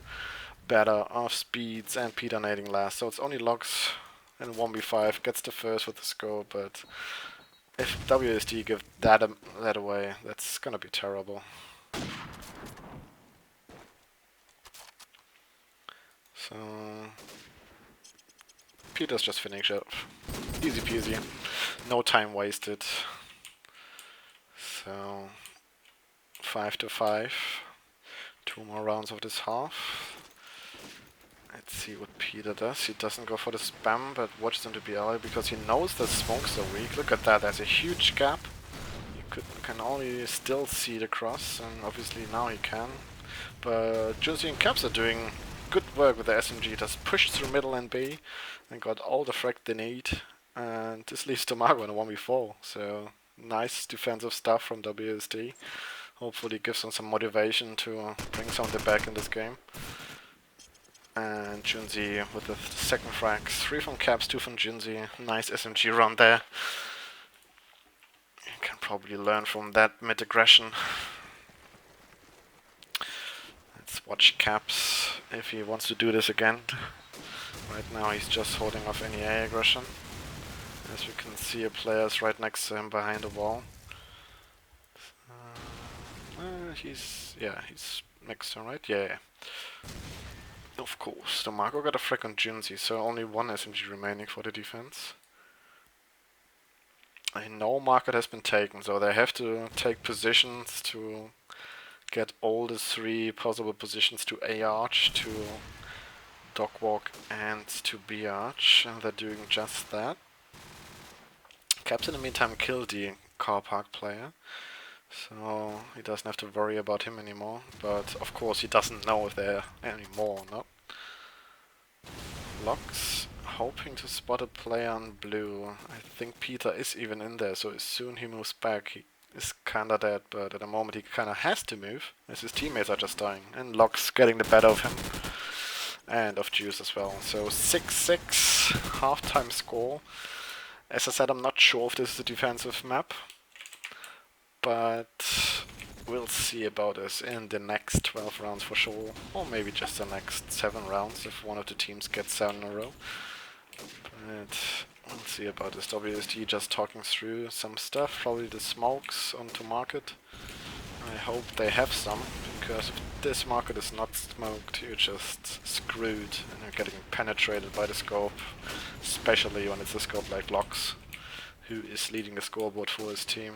better of speeds and Peter nading last. So it's only Logs and 1v5 gets the first with the scope, but if wAsd give that away, that's gonna be terrible. So Peter's just finishing up. Easy peasy. No time wasted. So 5-5. 2 more rounds of this half. Let's see what Peter does. He doesn't go for the spam, but watches him to BL because he knows the smokes are weak. Look at that, there's a huge gap. You can only still see the cross, and obviously now he can. But Junzi and Caps are doing good work with the SMG. Just pushed through middle and B and got all the frag they need. And this leaves Domago in a 1v4. So nice defensive stuff from wAsd. Hopefully gives them some motivation to bring something back in this game. And Junzi with the 2nd frag. 3 from Caps, 2 from Junzi. Nice SMG run there. You can probably learn from that mid-aggression. Let's watch Caps if he wants to do this again. Right now he's just holding off any A aggression. As you can see, a player is right next to him behind the wall. He's next to him, right? Yeah. Of course, Domago got a frag on Junzi, so only 1 SMG remaining for the defense. I know market has been taken, so they have to take positions to get all the 3 possible positions to A arch, to dog walk, and to B arch, and they're doing just that. Caps in the meantime killed the car park player, so he doesn't have to worry about him anymore, but of course he doesn't know if they're any more or not. Locks hoping to spot a player on blue. I think Peter is even in there, so as soon he moves back he is kinda dead, but at the moment he kinda has to move as his teammates are just dying, and Locks getting the better of him. and of juice as well. So 6-6 half-time score. As I said, I'm not sure if this is a defensive map, but we'll see about this in the next 12 rounds for sure, or maybe just the next 7 rounds if one of the teams gets 7 in a row. But we'll see about this. wAsd just talking through some stuff, probably the smokes onto market. I hope they have some, because if this market is not smoked, you're just screwed and you're getting penetrated by the scope, especially when it's a scope like Lox, who is leading the scoreboard for his team.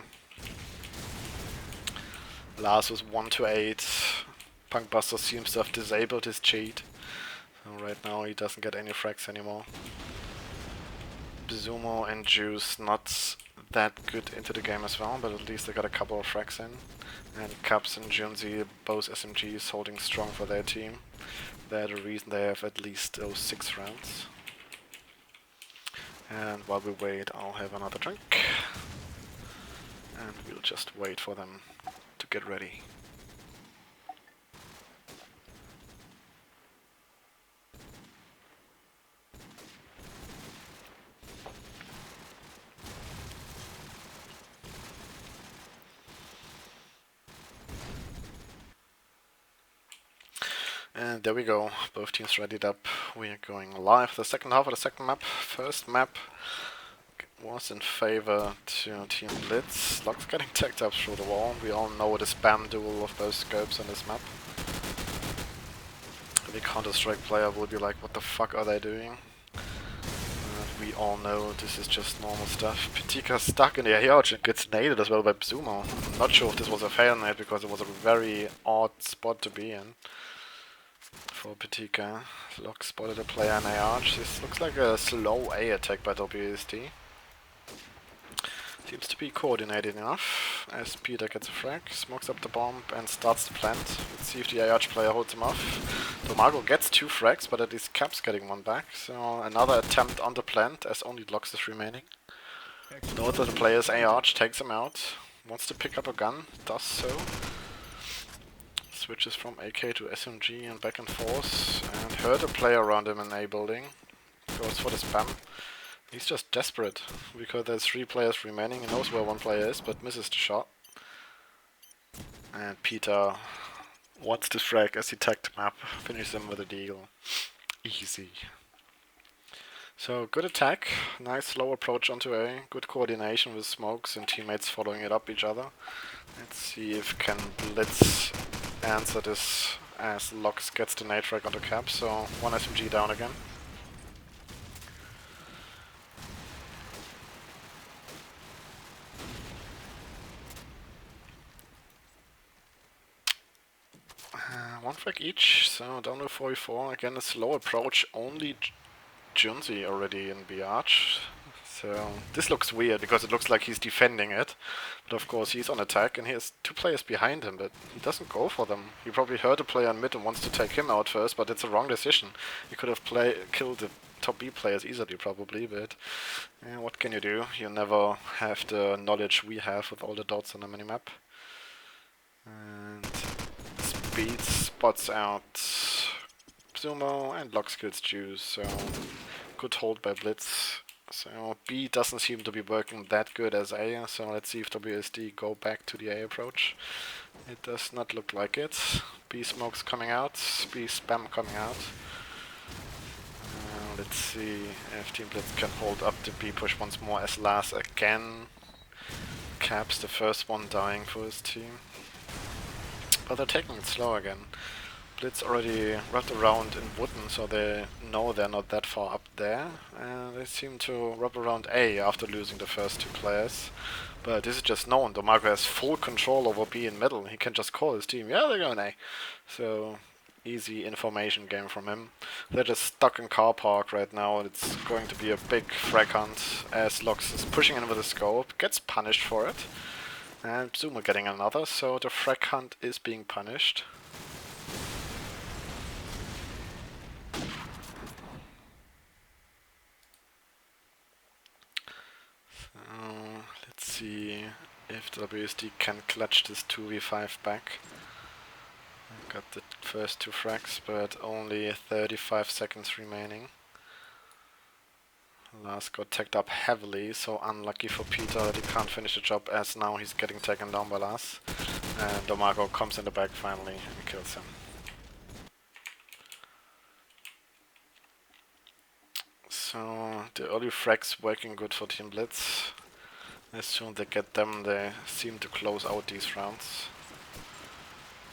Lars was 1-8. Punkbuster seems to have disabled his cheat, so right now he doesn't get any frags anymore. Bizumo and Juice not that good into the game as well, but at least they got a couple of frags in. And Caps and Junzi, both SMGs, holding strong for their team. They're the reason they have at least those 6 rounds. And while we wait, I'll have another drink. And we'll just wait for them to get ready. And there we go, both teams readied up. We are going live. The second half of the second map. First map was in favor to Team BLITz. Lox getting tagged up through the wall. We all know the spam duel of both scopes on this map. The Counter-Strike player will be like, what the fuck are they doing? We all know this is just normal stuff. Pitika stuck in the air and gets naded as well by Bizumo. I'm not sure if this was a fail nade because it was a very odd spot to be in. For Pitika, Lox spotted a player in AR. This looks like a slow A attack by wAsd. Seems to be coordinated enough, as Peter gets a frag, smokes up the bomb and starts the plant. Let's see if the AR player holds him off. Domago gets 2 frags, but at least Cap's getting 1 back. So another attempt on the plant, as only Lox is remaining. Note that the player's AR takes him out, wants to pick up a gun, does so. Switches from AK to SMG and back and forth, and heard a player around him in A building. Goes for the spam. He's just desperate, because there's 3 players remaining. He knows where 1 player is, but misses the shot. And Peter wants to frag as he tagged him up, finishes him with a deal. Easy. So, good attack, nice slow approach onto A, good coordination with smokes and teammates following it up each other. Let's see if can BLITz answer this as Lox gets the nade frag onto Cap, so 1 SMG down again. One frag each, so down to 44. Again, a slow approach, only Junzi already in B arch. So this looks weird because it looks like he's defending it. But of course he's on attack and he has 2 players behind him, but he doesn't go for them. He probably heard a player in mid and wants to take him out first, but it's a wrong decision. He could have killed the top B players easily probably, but what can you do? You never have the knowledge we have with all the dots on the minimap. And Speed spots out Sumo and Lox kills Juice, so good hold by BLITz. So B doesn't seem to be working that good as A, so let's see if wAsd go back to the A approach. It does not look like it. B smokes coming out, B spam coming out. Let's see if Team BLITz can hold up the B push once more as Lars again caps the first one dying for his team. But they're taking it slow again. BLITz already wrapped around in wooden, so they know they're not that far up there. And they seem to wrap around A after losing the first 2 players. But this is just known. Domago has full control over B in middle. He can just call his team, yeah, they're going A. So, easy information game from him. They're just stuck in car park right now. It's going to be a big frag hunt as Lox is pushing in with a scope. Gets punished for it. And Sumo getting another, so the frag hunt is being punished. Let's see if wAsd can clutch this 2v5 back. Got the first 2 frags, but only 35 seconds remaining. Lars got tagged up heavily, so unlucky for Peter that he can't finish the job, as now he's getting taken down by Lars. And Domago comes in the back finally and kills him. So the early frags working good for Team BLITz. As soon as they get them, they seem to close out these rounds.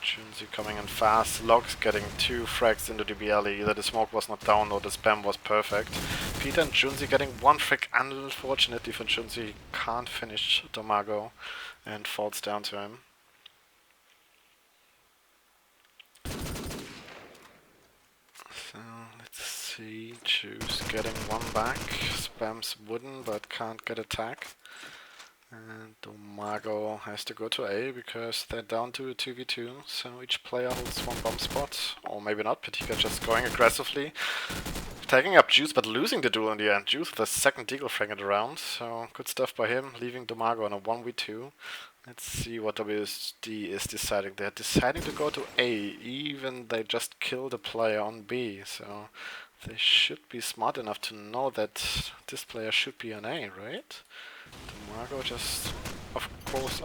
Junzi coming in fast. Logs getting 2 frags into the BL. Either the smoke was not down or the spam was perfect. Peter and Junzi getting 1 frag. Unfortunately for Junzi, he can't finish Domago and falls down to him. So let's see. Juice getting 1 back. Spams wooden but can't get attack. And Domago has to go to A because they're down to a 2v2, so each player holds 1 bomb spot. Or maybe not, Patika just going aggressively. Taking up Juice but losing the duel in the end. Juice with the second deagle frag in the round, so good stuff by him, leaving Domago on a 1v2. Let's see what wAsd is deciding. They're deciding to go to A, even they just killed a player on B, so they should be smart enough to know that this player should be on A, right? Domago just, of course,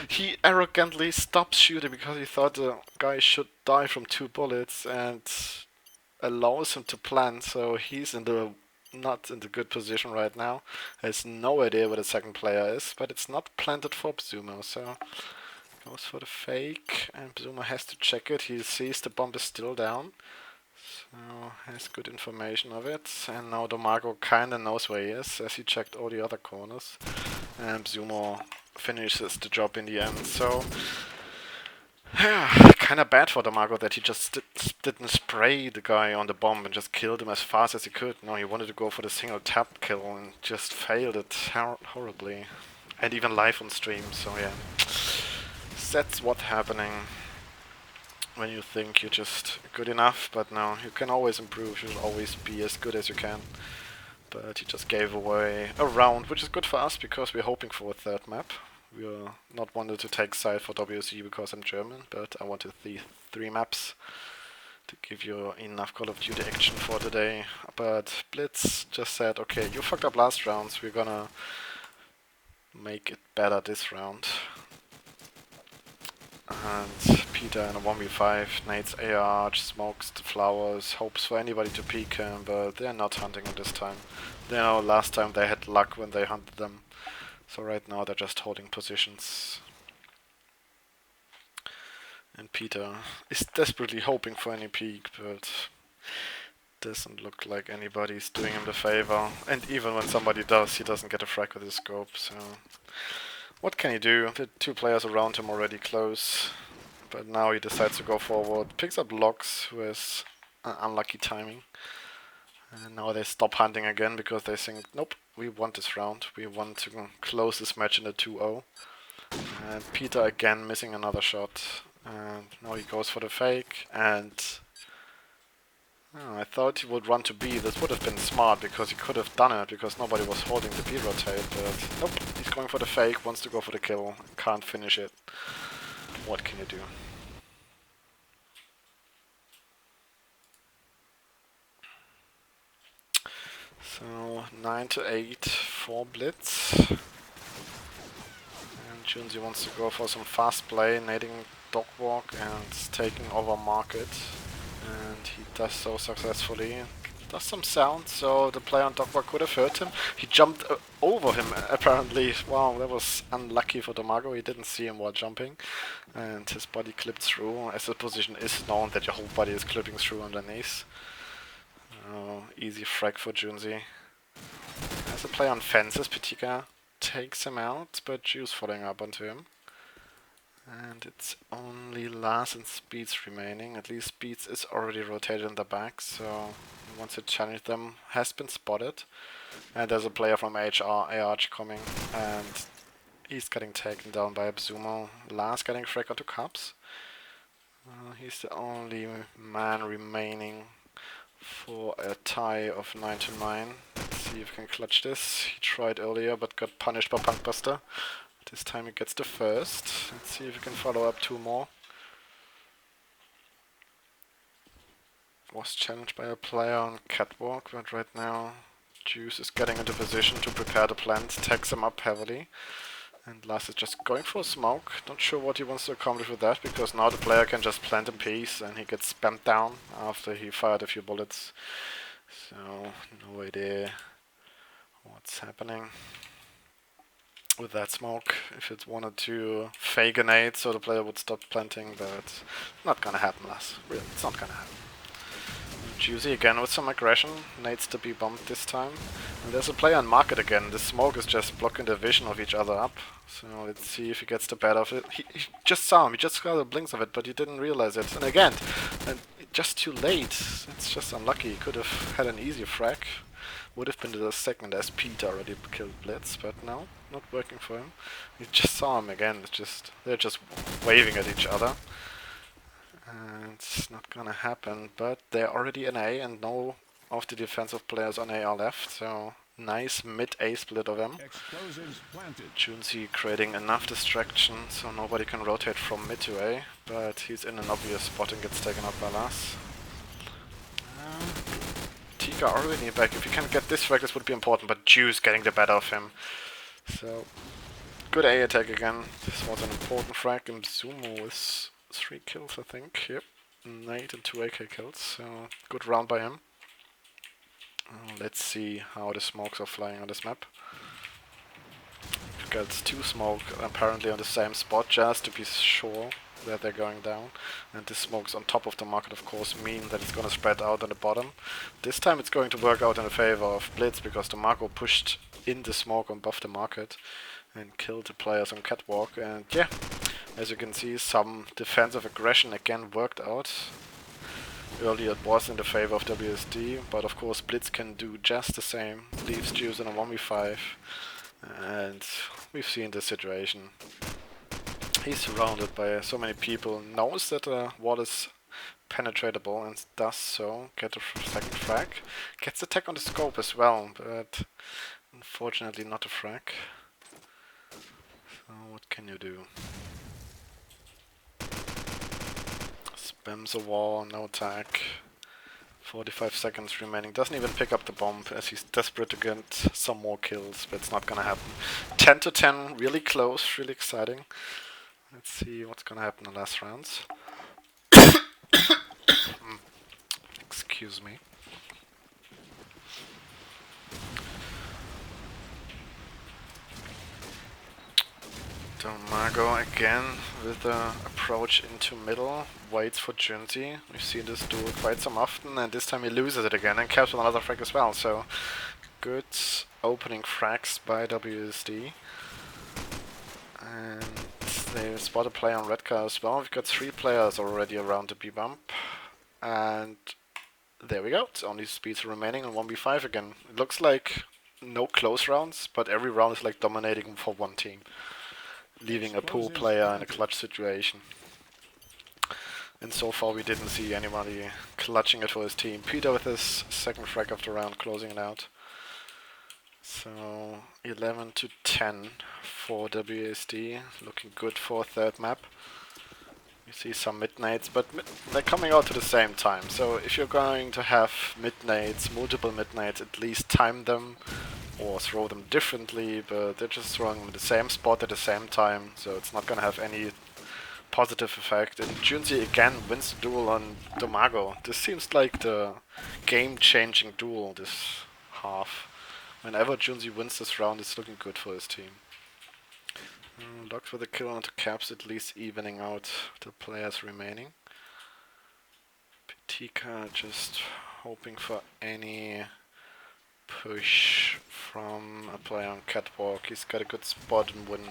he arrogantly stops shooting because he thought the guy should die from 2 bullets and allows him to plant, so he's not in the good position right now. Has no idea where the second player is, but it's not planted for Bzumo, so goes for the fake, and Bzumo has to check it. He sees the bomb is still down, so has good information of it, and now Domago kinda knows where he is, as he checked all the other corners, and Bzumo finishes the job in the end, so kinda bad for Domago that he just didn't spray the guy on the bomb and just killed him as fast as he could. No, he wanted to go for the single tap kill and just failed it horribly, and even live on stream, so yeah. That's what's happening when you think you're just good enough, but no, you can always improve, you should always be as good as you can. But he just gave away a round, which is good for us because we're hoping for a 3rd map. We're not wanted to take side for wAsd because I'm German, but I wanted the 3 maps to give you enough Call of Duty action for today. But BLITz just said, okay, you fucked up last rounds, we're gonna make it better this round. And Peter in a 1v5 nades AR, smokes the flowers, hopes for anybody to peek him, but they're not hunting him this time. You know, last time they had luck when they hunted them. So right now they're just holding positions. And Peter is desperately hoping for any peek, but doesn't look like anybody's doing him the favor. And even when somebody does, he doesn't get a frag with his scope, so what can he do? The 2 players around him already close, but now he decides to go forward. Picks up Logs, who has unlucky timing. And now they stop hunting again because they think, nope, we want this round. We want to close this match in a 2-0. And Peter again missing another shot. And now he goes for the fake, and I thought he would run to B. This would have been smart because he could have done it because nobody was holding the B rotate, but nope, he's going for the fake, wants to go for the kill, can't finish it. What can you do? So 9-8 for BLITz. And Junzi wants to go for some fast play, nading dog walk and taking over market. And he does so successfully. Does some sound, so the player on Dogwalk could have hurt him. He jumped over him, apparently. Wow, that was unlucky for Domago. He didn't see him while jumping. And his body clipped through, as the position is known that your whole body is clipping through underneath. Easy frag for Junzi. As a player on fences, Patika takes him out, but Juice following up onto him. And it's only Lars and Speeds remaining. At least Speeds is already rotated in the back, so once to challenge them has been spotted. And there's a player from ARch coming, and he's getting taken down by Bzumo. Lars getting frag onto Cups. He's the only man remaining for a tie of 9-9. Let's see if he can clutch this. He tried earlier but got punished by Punkbuster. This time he gets the first. Let's see if he can follow up 2 more. Was challenged by a player on catwalk, but right now Juice is getting into position to prepare the plant, tags him up heavily. And Lars is just going for a smoke. Not sure what he wants to accomplish with that, because now the player can just plant in peace and he gets spammed down after he fired a few bullets. So, no idea what's happening with that smoke. If it wanted to fake a nade so the player would stop planting, but not gonna happen, Lars. Really, it's not gonna happen. Juicy again with some aggression, nades to be bombed this time. And there's a player on market again. The smoke is just blocking the vision of each other up. So let's see if he gets the better of it. He just saw him, he just saw the blinks of it, but he didn't realize it. And again, just too late. It's just unlucky. He could have had an easier frag. Would have been the second as Pete already killed BLITz, but no, not working for him. He just saw him again. They're just waving at each other. And it's not gonna happen, but they're already in A and no of the defensive players on A are left, so nice mid-A split of them. Explosives planted. Junzi creating enough distraction so nobody can rotate from mid to A, but he's in an obvious spot and gets taken up by Lars. Tika already back. If he can get this frag, this would be important, but Juice getting the better of him. So, good A attack again. This was an important frag. Mzumo is 3 kills, I think. Yep. Nade and 2 AK kills, so good round by him. Let's see how the smokes are flying on this map. We've got 2 smoke apparently on the same spot, just to be sure that they're going down. And the smokes on top of the market, of course, mean that it's gonna spread out on the bottom. This time it's going to work out in the favor of BLITz, because the Marco pushed in the smoke above the market and killed the players on catwalk. And yeah, as you can see, some defensive aggression again worked out. Earlier it was in the favor of wAsd, but of course BLITz can do just the same. Leaves Juice in a 1v5, and we've seen the situation. He's surrounded by so many people, knows that the wall is penetratable and does so. Get a second frag. Gets the tech on the scope as well, but unfortunately not a frag. So what can you do? Spams a wall, no attack. 45 seconds remaining. Doesn't even pick up the bomb as he's desperate to get some more kills, but it's not gonna happen. 10 to 10, really close, really exciting. Let's see what's gonna happen in the last rounds. Excuse me. Domago again with the approach into middle, waits for Junzi. We've seen this duel quite some often, and this time he loses it again and caps with another frag as well. So good opening frags by wAsd. And they spot a player on red car as well. We've got 3 players already around the B bump. And there we go. It's only speeds remaining in 1v5 again. It looks like no close rounds, but every round is like dominating for one team, leaving a pool player in a clutch situation. And so far we didn't see anybody clutching it for his team. Peter with his second frag of the round, closing it out. So 11 to 10 for wAsd, looking good for a third map. You see some mid nades, but they're coming out to the same time. So if you're going to have mid nades, multiple mid nades, at least time them or throw them differently, but they're just throwing them in the same spot at the same time, so it's not gonna have any positive effect. And Junzi again wins the duel on Domago. This seems like the game-changing duel this half. Whenever Junzi wins this round, it's looking good for his team. Locked for the kill onto caps, at least evening out the players remaining. Pitika just hoping for any push from a player on catwalk. He's got a good spot and win.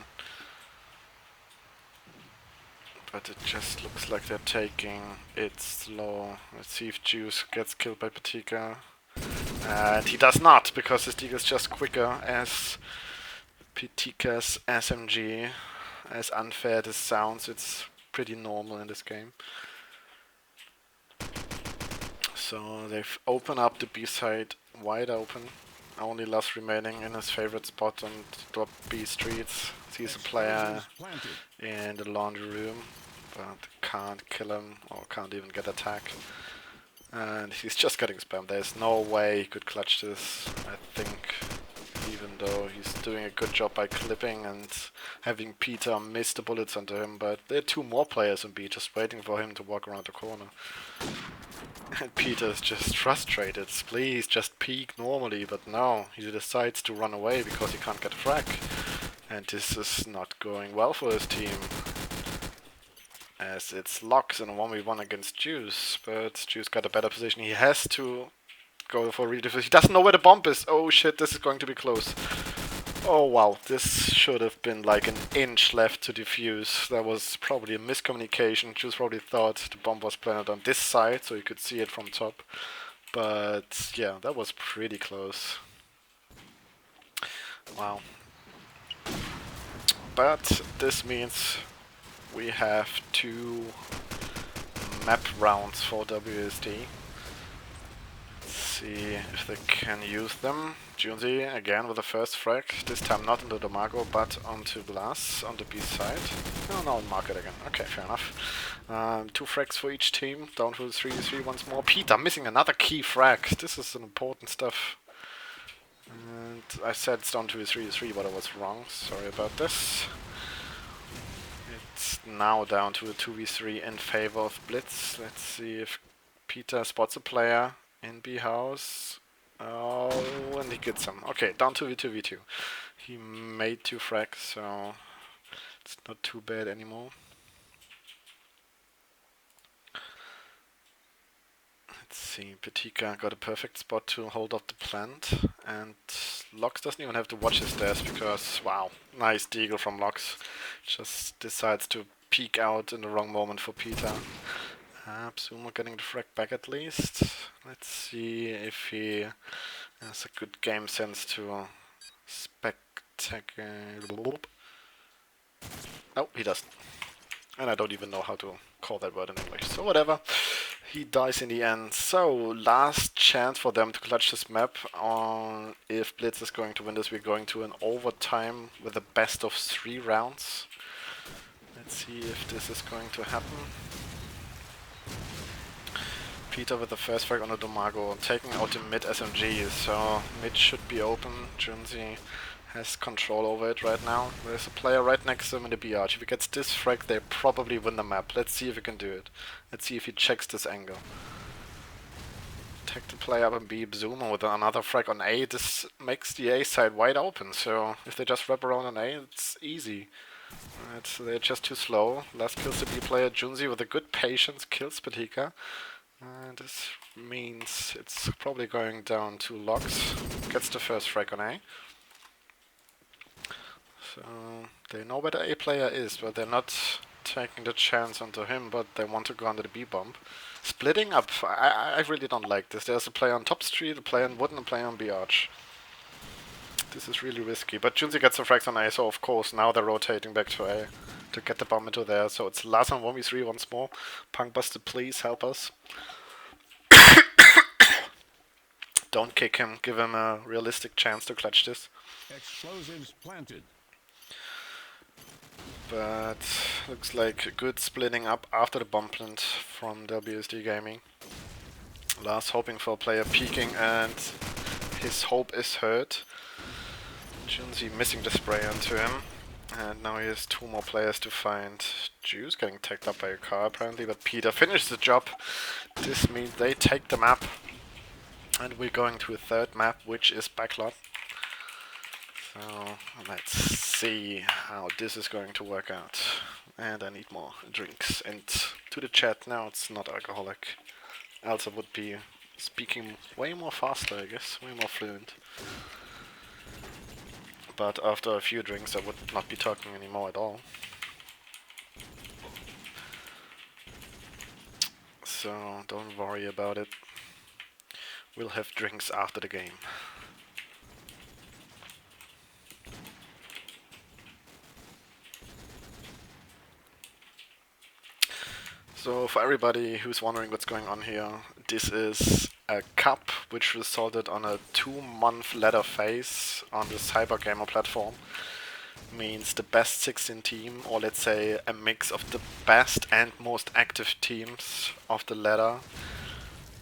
But it just looks like they're taking it slow. Let's see if Juice gets killed by Pitika. And he does not, because his Diga is just quicker as Pitika's SMG. As unfair this sounds, it's pretty normal in this game. So they've opened up the B side wide open. Only Lars remaining in his favorite spot on top B streets. Sees a player in the laundry room, but can't kill him or can't even get attack. And he's just getting spammed. There's no way he could clutch this, I think. Even though he's doing a good job by clipping and having Peter miss the bullets onto him. But there are two more players in B just waiting for him to walk around the corner. And Peter's just frustrated. Please, just peek normally. But no, he decides to run away because he can't get a frag. And this is not going well for his team. As it's Locks in a 1v1 against Juice. But Juice got a better position. He has to go for redefuse. He doesn't know where the bomb is. Oh shit, this is going to be close. Oh wow, this should have been like an inch left to defuse. That was probably a miscommunication. Juice probably thought the bomb was planted on this side, so you could see it from top. But yeah, that was pretty close. Wow. But this means we have 2 map rounds for wAsd. Let's see if they can use them. Junzi again with the first frag, this time not into the Marco but onto Glass on the B side. Oh no, market again. Okay, fair enough. 2 frags for each team, down to 3v3 once more. Peter missing another key frag. This is an important stuff. And I said it's down to 3v3, but I was wrong. Sorry about this. It's now down to a 2v3 in favor of BLITz. Let's see if Peter spots a player in B house. Oh, and he gets him. Okay, down to 2v2. He made 2 frags, so it's not too bad anymore. Let's see, Petika got a perfect spot to hold up the plant, and Lox doesn't even have to watch his stairs because, wow, nice deagle from Lox. Just decides to peek out in the wrong moment for Peter. Sumo getting the frag back at least. Let's see if he has a good game sense to spectacular. No, he doesn't. And I don't even know how to call that word in English, so whatever. He dies in the end. So, last chance for them to clutch this map. If BLITz is going to win this, we're going to an overtime with a best of 3 rounds. Let's see if this is going to happen. Peter with the first frag on the Domago, taking out the mid SMG, so mid should be open. Junzi has control over it right now. There's a player right next to him in the BR. If he gets this frag, they probably win the map. Let's see if he can do it. Let's see if he checks this angle. Take the player up and B, Zuma with another frag on A. This makes the A side wide open, so if they just wrap around on A, it's easy. They're just too slow. Last kills the B player. Junzi with a good patience kills Petika. This means it's probably going down to Lox. Gets the first frag on A. So they know where the A player is, but they're not taking the chance onto him, but they want to go under the B bomb. Splitting up, I really don't like this. There's a player on top street, a player on wood, and a player on B arch. This is really risky, but Junzi gets the frags on A, so of course now they're rotating back to A to get the bomb into there. So it's last on 1v3 once more. Punkbuster, please help us. Don't kick him, give him a realistic chance to clutch this. Explosives planted. But looks like a good splitting up after the bomb plant from wAsd.Gaming. Lars hoping for a player peeking and his hope is hurt. Junzi missing the spray onto him. And now he has 2 more players to find. Juice getting tagged up by a car apparently, but Peter finished the job. This means they take the map. And we're going to a 3rd map, which is Backlot. So let's see how this is going to work out. And I need more drinks. And to the chat now, it's not alcoholic. Else I would be speaking way more faster, I guess, way more fluent. But after a few drinks I would not be talking anymore at all. So don't worry about it. We'll have drinks after the game. So for everybody who's wondering what's going on here, this is a cup which resulted on a 2-month ladder phase on the CyberGamer platform. Means the best 16 team, or let's say a mix of the best and most active teams of the ladder,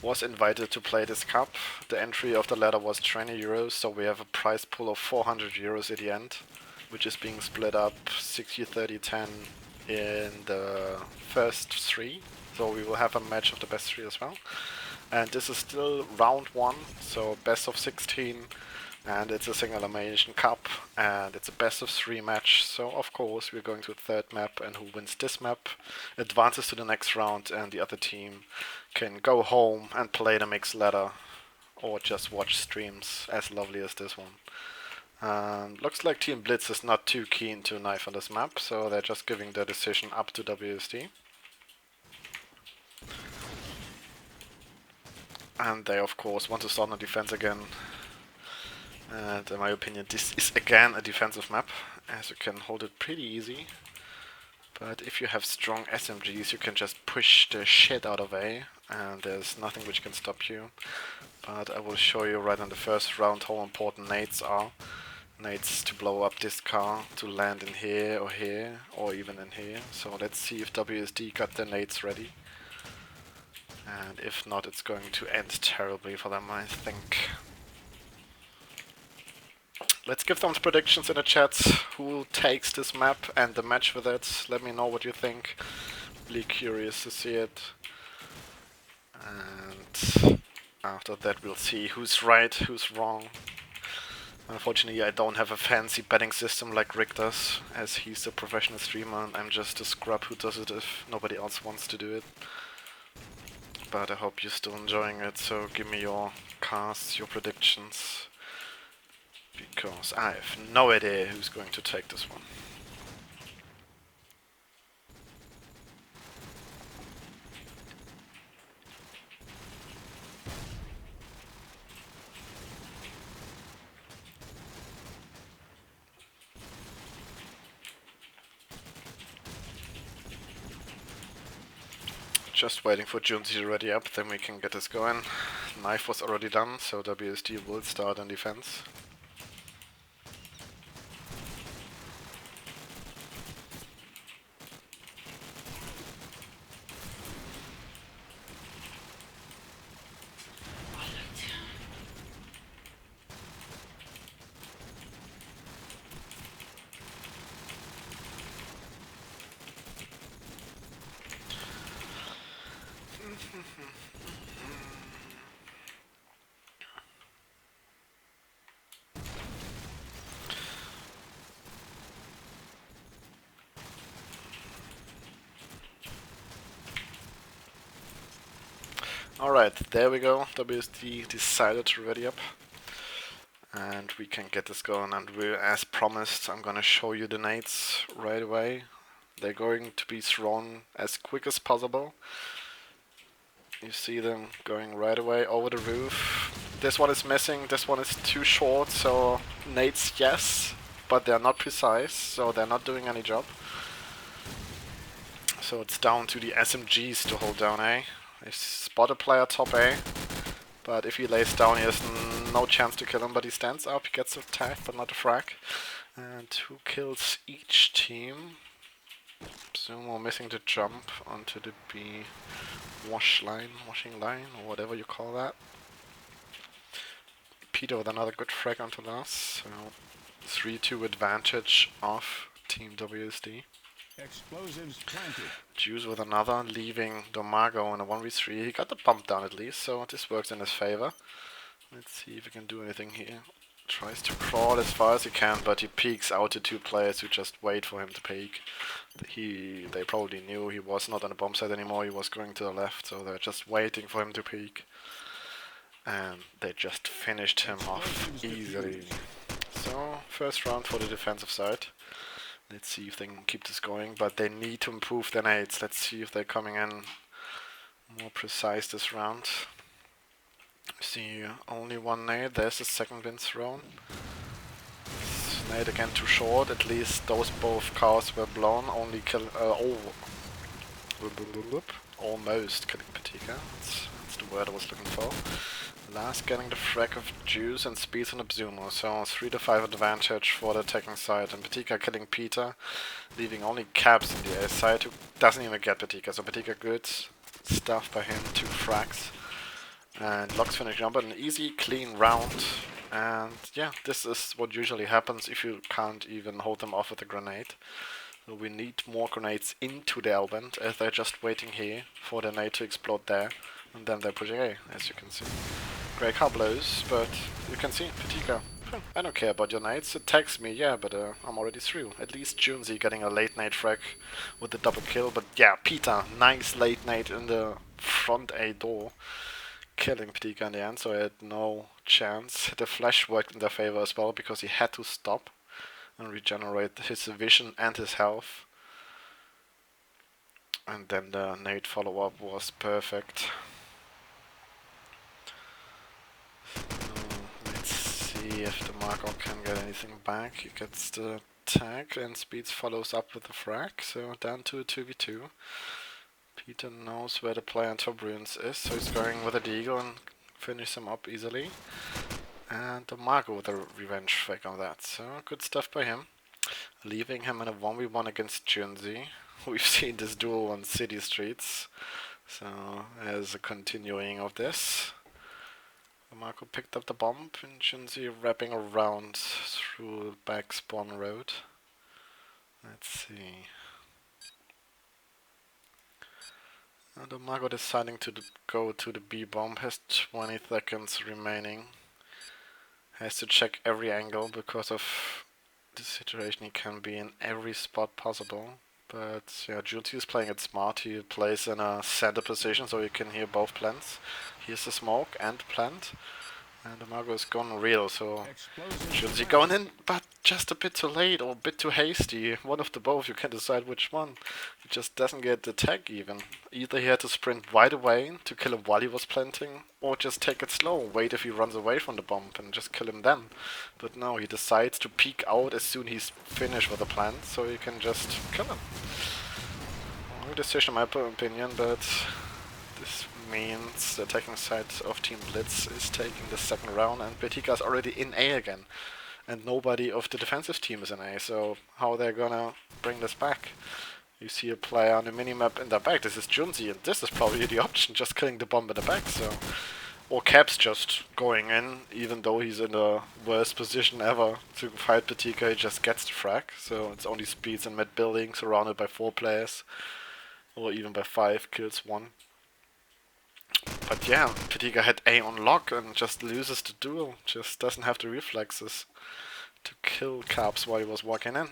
was invited to play this cup. The entry of the ladder was 20 euros, so we have a prize pool of 400 euros at the end, which is being split up 60, 30, 10 in the first 3. So we will have a match of the best 3 as well. And this is still round 1, so best of 16, and it's a single elimination cup, and it's a best of 3 match. So of course we're going to a third map, and who wins this map advances to the next round, and the other team can go home and play the mixed ladder or just watch streams as lovely as this one. Looks like Team BLITz is not too keen to knife on this map, so they're just giving their decision up to wAsd. And they of course want to start on defense again. And in my opinion this is again a defensive map, as you can hold it pretty easy. But if you have strong SMGs you can just push the shit out of A, and there's nothing which can stop you. But I will show you right in the first round how important nades are. Nades to blow up this car, to land in here, or even in here. So let's see if wAsd got their nades ready. And if not, it's going to end terribly for them, I think. Let's give them predictions in the chat. Who takes this map and the match with it? Let me know what you think. Really curious to see it. And after that we'll see who's right, who's wrong. Unfortunately I don't have a fancy betting system like Rick does, as he's a professional streamer and I'm just a scrub who does it if nobody else wants to do it. But I hope you're still enjoying it, so give me your casts, your predictions, because I have no idea who's going to take this one. Just waiting for Junzi to ready up, then we can get this going. Knife was already done, so wAsd will start in defense. Alright, there we go. wAsd decided to ready up. And we can get this going, and as promised, I'm gonna show you the nades right away. They're going to be thrown as quick as possible. You see them going right away over the roof. This one is missing, this one is too short, so nades yes, but they're not precise, so they're not doing any job. So it's down to the SMGs to hold down A. I spot a player top A, but if he lays down he has no chance to kill him, but he stands up, he gets a tag but not a frag. And who kills each team? Sumo missing the jump onto the B washing line, or whatever you call that. Peter with another good frag onto last, so 3-2 advantage of Team wAsd. Explosives planted. Juice with another, leaving Domago in a 1v3. He got the bump down at least, so this works in his favor. Let's see if he can do anything here. Tries to crawl as far as he can, but he peeks out to 2 players who just wait for him to peek. They probably knew he was not on the bomb site anymore, he was going to the left, so they're just waiting for him to peek. And they just finished him off easily. So, first round for the defensive side. Let's see if they can keep this going, but they need to improve their nades. Let's see if they're coming in more precise this round. See, only one nade. There's the second win thrown. Nade again too short. At least those both cars were blown. Only kill. Almost killing Patika. That's the word I was looking for. Last getting the frag of Juice and speeds on Absumo, so 3-5 advantage for the attacking side, and Patika killing Peter, leaving only Caps in the A side, who doesn't even get Patika, so Patika good stuff by him, 2 frags. And Locks finishing up an easy, clean round. And yeah, this is what usually happens if you can't even hold them off with a grenade. So we need more grenades into the L-band, as they're just waiting here for the nade to explode there. And then they're pushing A, as you can see. Great car blows, but you can see, Patika. I don't care about your nades, it tags me, yeah, but I'm already through. At least Junzi getting a late nade frag with the double kill, but yeah, Peter, nice late nade in the front A door, killing Patika in the end, so he had no chance. The flash worked in their favor as well, because he had to stop and regenerate his vision and his health. And then the nade follow-up was perfect. Let's see if the Marco can get anything back. He gets the tag and Speeds follows up with the frag, so down to a 2v2. Peter knows where the player on top ruins is, so he's going with a deagle and finish him up easily. And the Marco with a revenge frag on that, so good stuff by him. Leaving him in a 1v1 against Junzi. We've seen this duel on city streets, so as a continuing of this. Marco picked up the bomb and Junzi wrapping around through back spawn road. Let's see. And Marco deciding to go to the B bomb, has 20 seconds remaining. Has to check every angle because of the situation. He can be in every spot possible. But yeah, Junzi is playing it smart. He plays in a center position so you can hear both plants. Here's the smoke and plant. And the Marco is gone real, so Junzi going in, but just a bit too late or a bit too hasty. One of the both, you can decide which one. He just doesn't get the tag even. Either he had to sprint right away to kill him while he was planting, or just take it slow, wait if he runs away from the bomb and just kill him then. But no, he decides to peek out as soon as he's finished with the plant, so you can just kill him. Wrong decision in my opinion, but this means the attacking side of Team BLITz is taking the second round, and Betika is already in A again. And nobody of the defensive team is in A, so how they're gonna bring this back? You see a player on the minimap in the back, this is Junzi, and this is probably the option, just killing the bomb in the back, so... Or Cap's just going in, even though he's in the worst position ever to fight Betika, he just gets the frag, so it's only Speeds in mid building, surrounded by 4 players. Or even by 5, kills 1. But yeah, Patika had A on lock and just loses the duel. Just doesn't have the reflexes to kill Caps while he was walking in.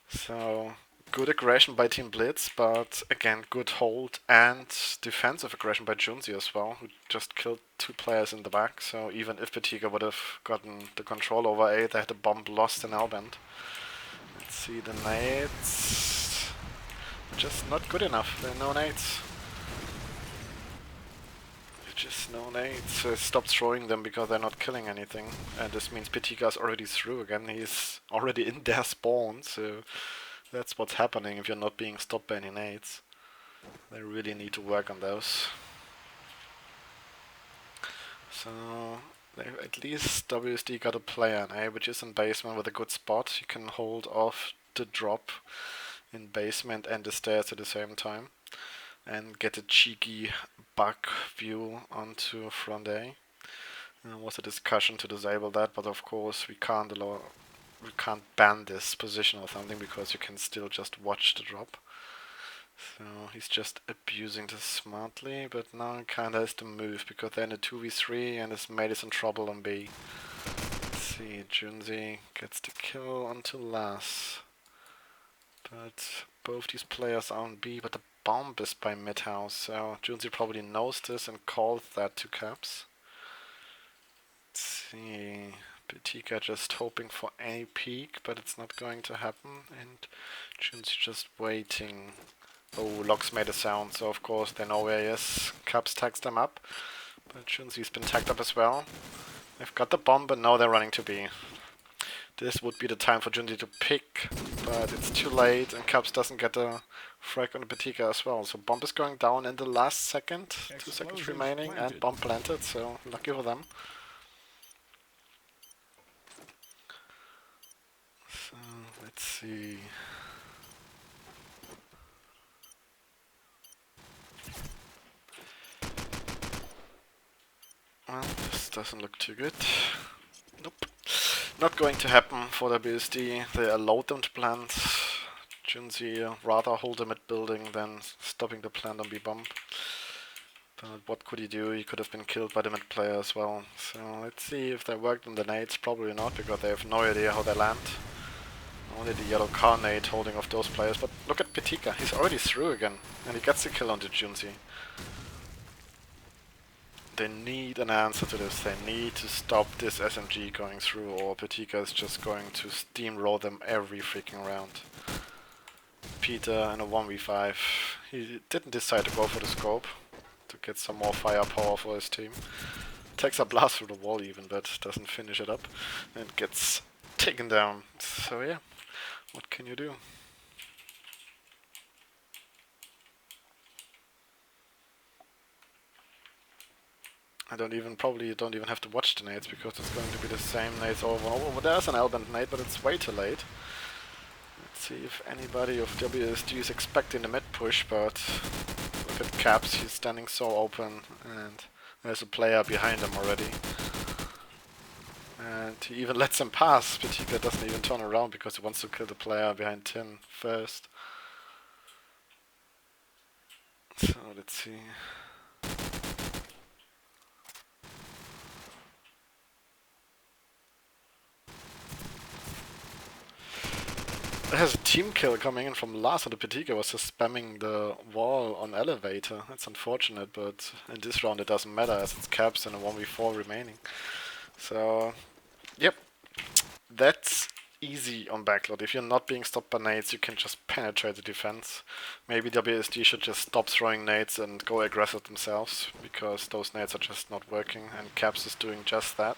So, good aggression by Team BLITz, but again, good hold and defensive aggression by Junzi as well, who just killed 2 players in the back. So even if Patika would have gotten the control over A, they had the bomb lost in L-band. Let's see the nades. Just not good enough. There are no nades. Just no nades. Stop throwing them because they're not killing anything. And this means Patika is already through again. He's already in their spawn, so that's what's happening if you're not being stopped by any nades. They really need to work on those. So they've at least wAsd got a player in A, which is in basement with a good spot. You can hold off the drop in basement and the stairs at the same time. And get a cheeky bug view onto front A. There was a discussion to disable that, but of course we can't ban this position or something because you can still just watch the drop. So he's just abusing this smartly, but now he kinda has to move because they're in a 2v3 and his mate is in trouble on B. Let's see, Junzi gets the kill onto Las. But both these players are on B, but the bomb is by mid-house, so Junzi probably knows this and calls that to Caps. Let's see, Patika just hoping for any peek, but it's not going to happen, and Junzi just waiting. Oh, Locks made a sound, so of course they know where he is. Caps tags them up, but Junzi's been tagged up as well. They've got the bomb, but now they're running to B. This would be the time for Junzi to pick, but it's too late and Caps doesn't get a frag on the Patika as well. So bomb is going down in the last second, 2 seconds remaining, and bomb planted, so lucky for them. So let's see. doesn't look too good. Nope. Not going to happen for the BSD. They allowed them to plant. Junzi rather hold them at building than stopping the plant on B-bomb. But what could he do? He could have been killed by the mid player as well. So let's see if they worked on the nades. Probably not, because they have no idea how they land. Only the yellow car nade holding off those players. But look at Petika. He's already through again. And he gets the kill onto Junzi. They need an answer to this. They need to stop this SMG going through, or Petika is just going to steamroll them every freaking round. Peter in a 1v5. He didn't decide to go for the scope to get some more firepower for his team. Takes a blast through the wall even, but doesn't finish it up and gets taken down. So yeah, what can you do? Probably don't even have to watch the nades, because it's going to be the same nades over and over. Well, there's an L-band nade, but it's way too late. Let's see if anybody of wAsd is expecting the mid push, but look at Caps, he's standing so open and there's a player behind him already. And he even lets him pass. Petika doesn't even turn around because he wants to kill the player behind Tin first. So let's see. There's a team kill coming in from Lars, and the Petika was just spamming the wall on elevator. That's unfortunate, but in this round it doesn't matter as it's Caps and a 1v4 remaining. So, yep, that's easy on backlot. If you're not being stopped by nades, you can just penetrate the defense. Maybe wAsd should just stop throwing nades and go aggressive themselves, because those nades are just not working, and Caps is doing just that.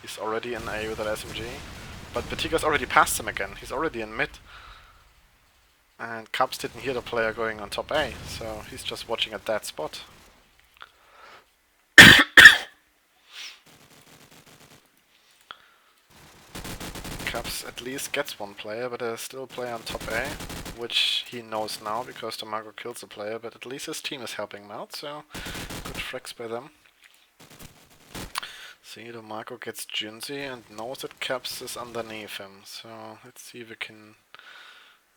He's already in A with an SMG. But Petika's already passed him again. He's already in mid. And Caps didn't hear the player going on top A, so he's just watching at that spot. Caps at least gets one player, but there's still a player on top A, which he knows now because the Marco kills the player, but at least his team is helping him out, so good frags by them. See, the Marco gets Junzi and knows that Caps is underneath him, so let's see if we can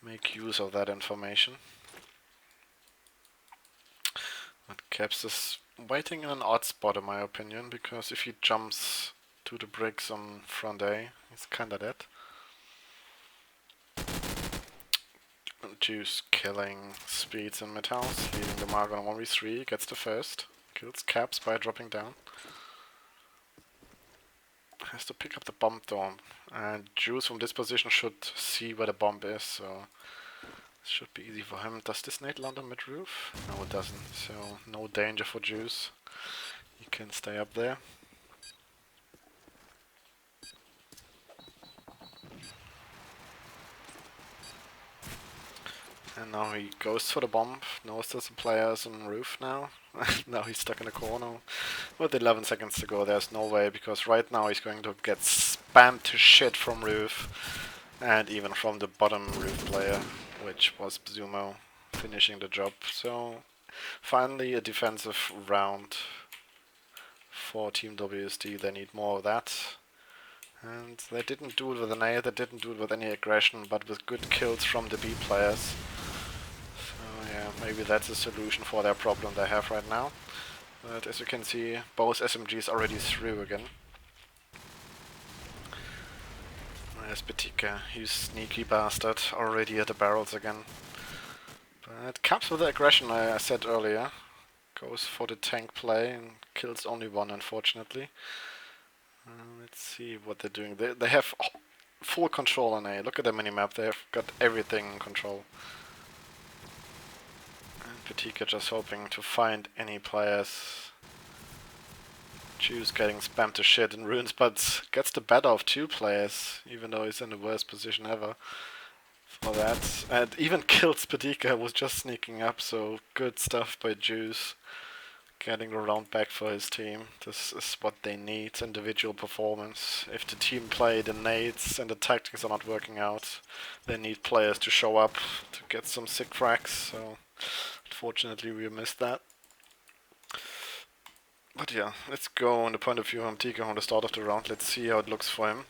make use of that information. But Caps is waiting in an odd spot in my opinion, because if he jumps to the bricks on front A, he's kinda dead. Juice killing speeds in mid-house, leaving the Marco on 1v3, gets the first, kills Caps by dropping down. Has to pick up the bomb though, and Juice from this position should see where the bomb is, so it should be easy for him. Does this nade land on mid-roof? No, it doesn't, so no danger for Juice. He can stay up there. And now he goes for the bomb, knows there's some players on the roof now. Now he's stuck in a corner. With 11 seconds to go, there's no way, because right now he's going to get spammed to shit from roof. And even from the bottom roof player, which was Zumo finishing the job. So finally a defensive round for Team wAsd. They need more of that. And they didn't do it with an A, they didn't do it with any aggression, but with good kills from the B players. Yeah, maybe that's a solution for their problem they have right now. But as you can see, both SMGs already through again. There's Petika, he's sneaky bastard, already at the barrels again. But Caps with the aggression I said earlier. Goes for the tank play and kills only one, unfortunately. Let's see what they're doing. They have full control on A. Look at the minimap, they have got everything in control. Petika just hoping to find any players. Juice getting spammed to shit in ruins, but gets the better of 2 players, even though he's in the worst position ever for that. And even kills Petika, was just sneaking up, so good stuff by Juice. Getting the round back for his team. This is what they need, individual performance. If the team play the nades and the tactics are not working out, they need players to show up to get some sick frags, so unfortunately we missed that. But yeah, let's go on the point of view of Tika on the start of the round. Let's see how it looks for him.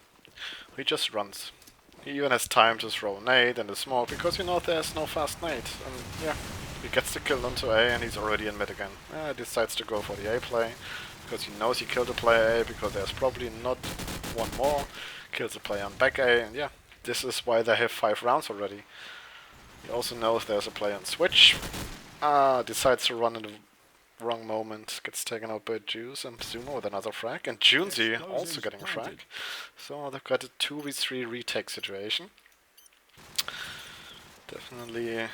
He just runs. He even has time to throw a nade and a smoke, because you know there's no fast nade. And yeah, he gets the kill onto A and he's already in mid again. Decides to go for the A play, because he knows he killed the player A, because there's probably not one more. Kills the player on back A, and yeah, this is why they have 5 rounds already. He also knows there's a player on switch. Decides to run in the wrong moment, gets taken out by Juice and Sumo with another frag, and Junzi also getting a frag. So they've got a 2v3 retake situation. Definitely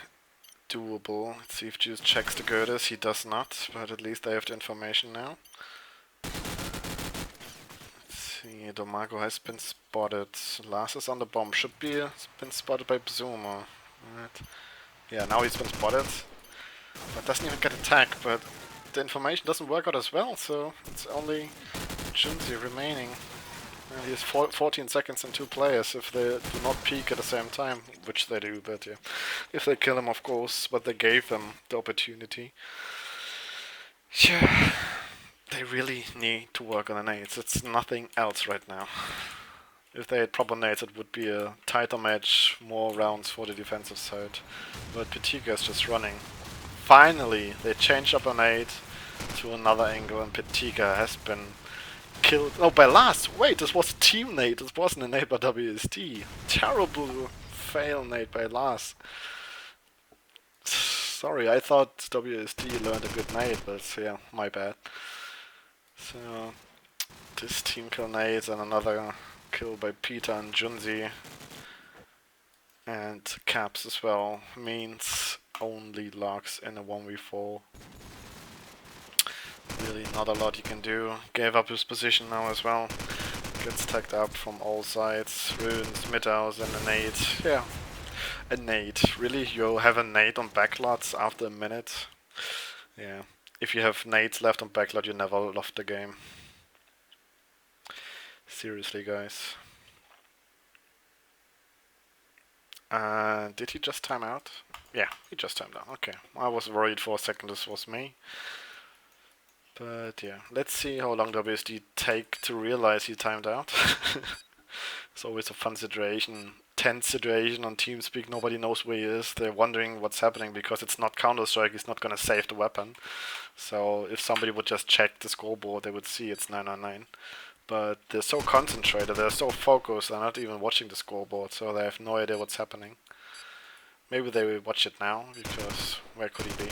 doable. Let's see if Juice checks the girders. He does not, but at least they have the information now. Let's see, Domago has been spotted. Lars is on the bomb. Should be been spotted by Sumo. Right. Yeah, now he's been spotted. But doesn't even get attacked, but the information doesn't work out as well, so it's only Junzi remaining. And he has 14 seconds and 2 players if they do not peek at the same time, which they do, but yeah. If they kill him, of course, but they gave them the opportunity. Yeah, they really need to work on the nades. It's nothing else right now. If they had proper nades, it would be a tighter match, more rounds for the defensive side. But Petika is just running. Finally, they changed up a nade to another angle, and Petika has been killed. Oh, by Lars! Wait, this was a team nade. This wasn't a nade by wAsd. Terrible fail nade by Lars. Sorry, I thought wAsd learned a good nade, but yeah, my bad. So, this team kill nade and another kill by Peter and Junzi. And Caps as well means only locks in a 1v4. Really not a lot you can do. Gave up his position now as well. Gets tagged up from all sides. Runes, mid house and a nade. Yeah, a nade. Really? You'll have a nade on backlots after a minute? Yeah. If you have nades left on backlot, you never love the game. Seriously, guys. Did he just time out? Yeah, he just timed out. Okay. I was worried for a second this was me. But yeah, let's see how long wAsd take to realize he timed out. It's always a fun situation, tense situation on TeamSpeak. Nobody knows where he is. They're wondering what's happening because it's not Counter-Strike. He's not gonna save the weapon. So if somebody would just check the scoreboard, they would see it's 999. But they're so concentrated, they're so focused, they're not even watching the scoreboard, so they have no idea what's happening. Maybe they will watch it now, because where could he be?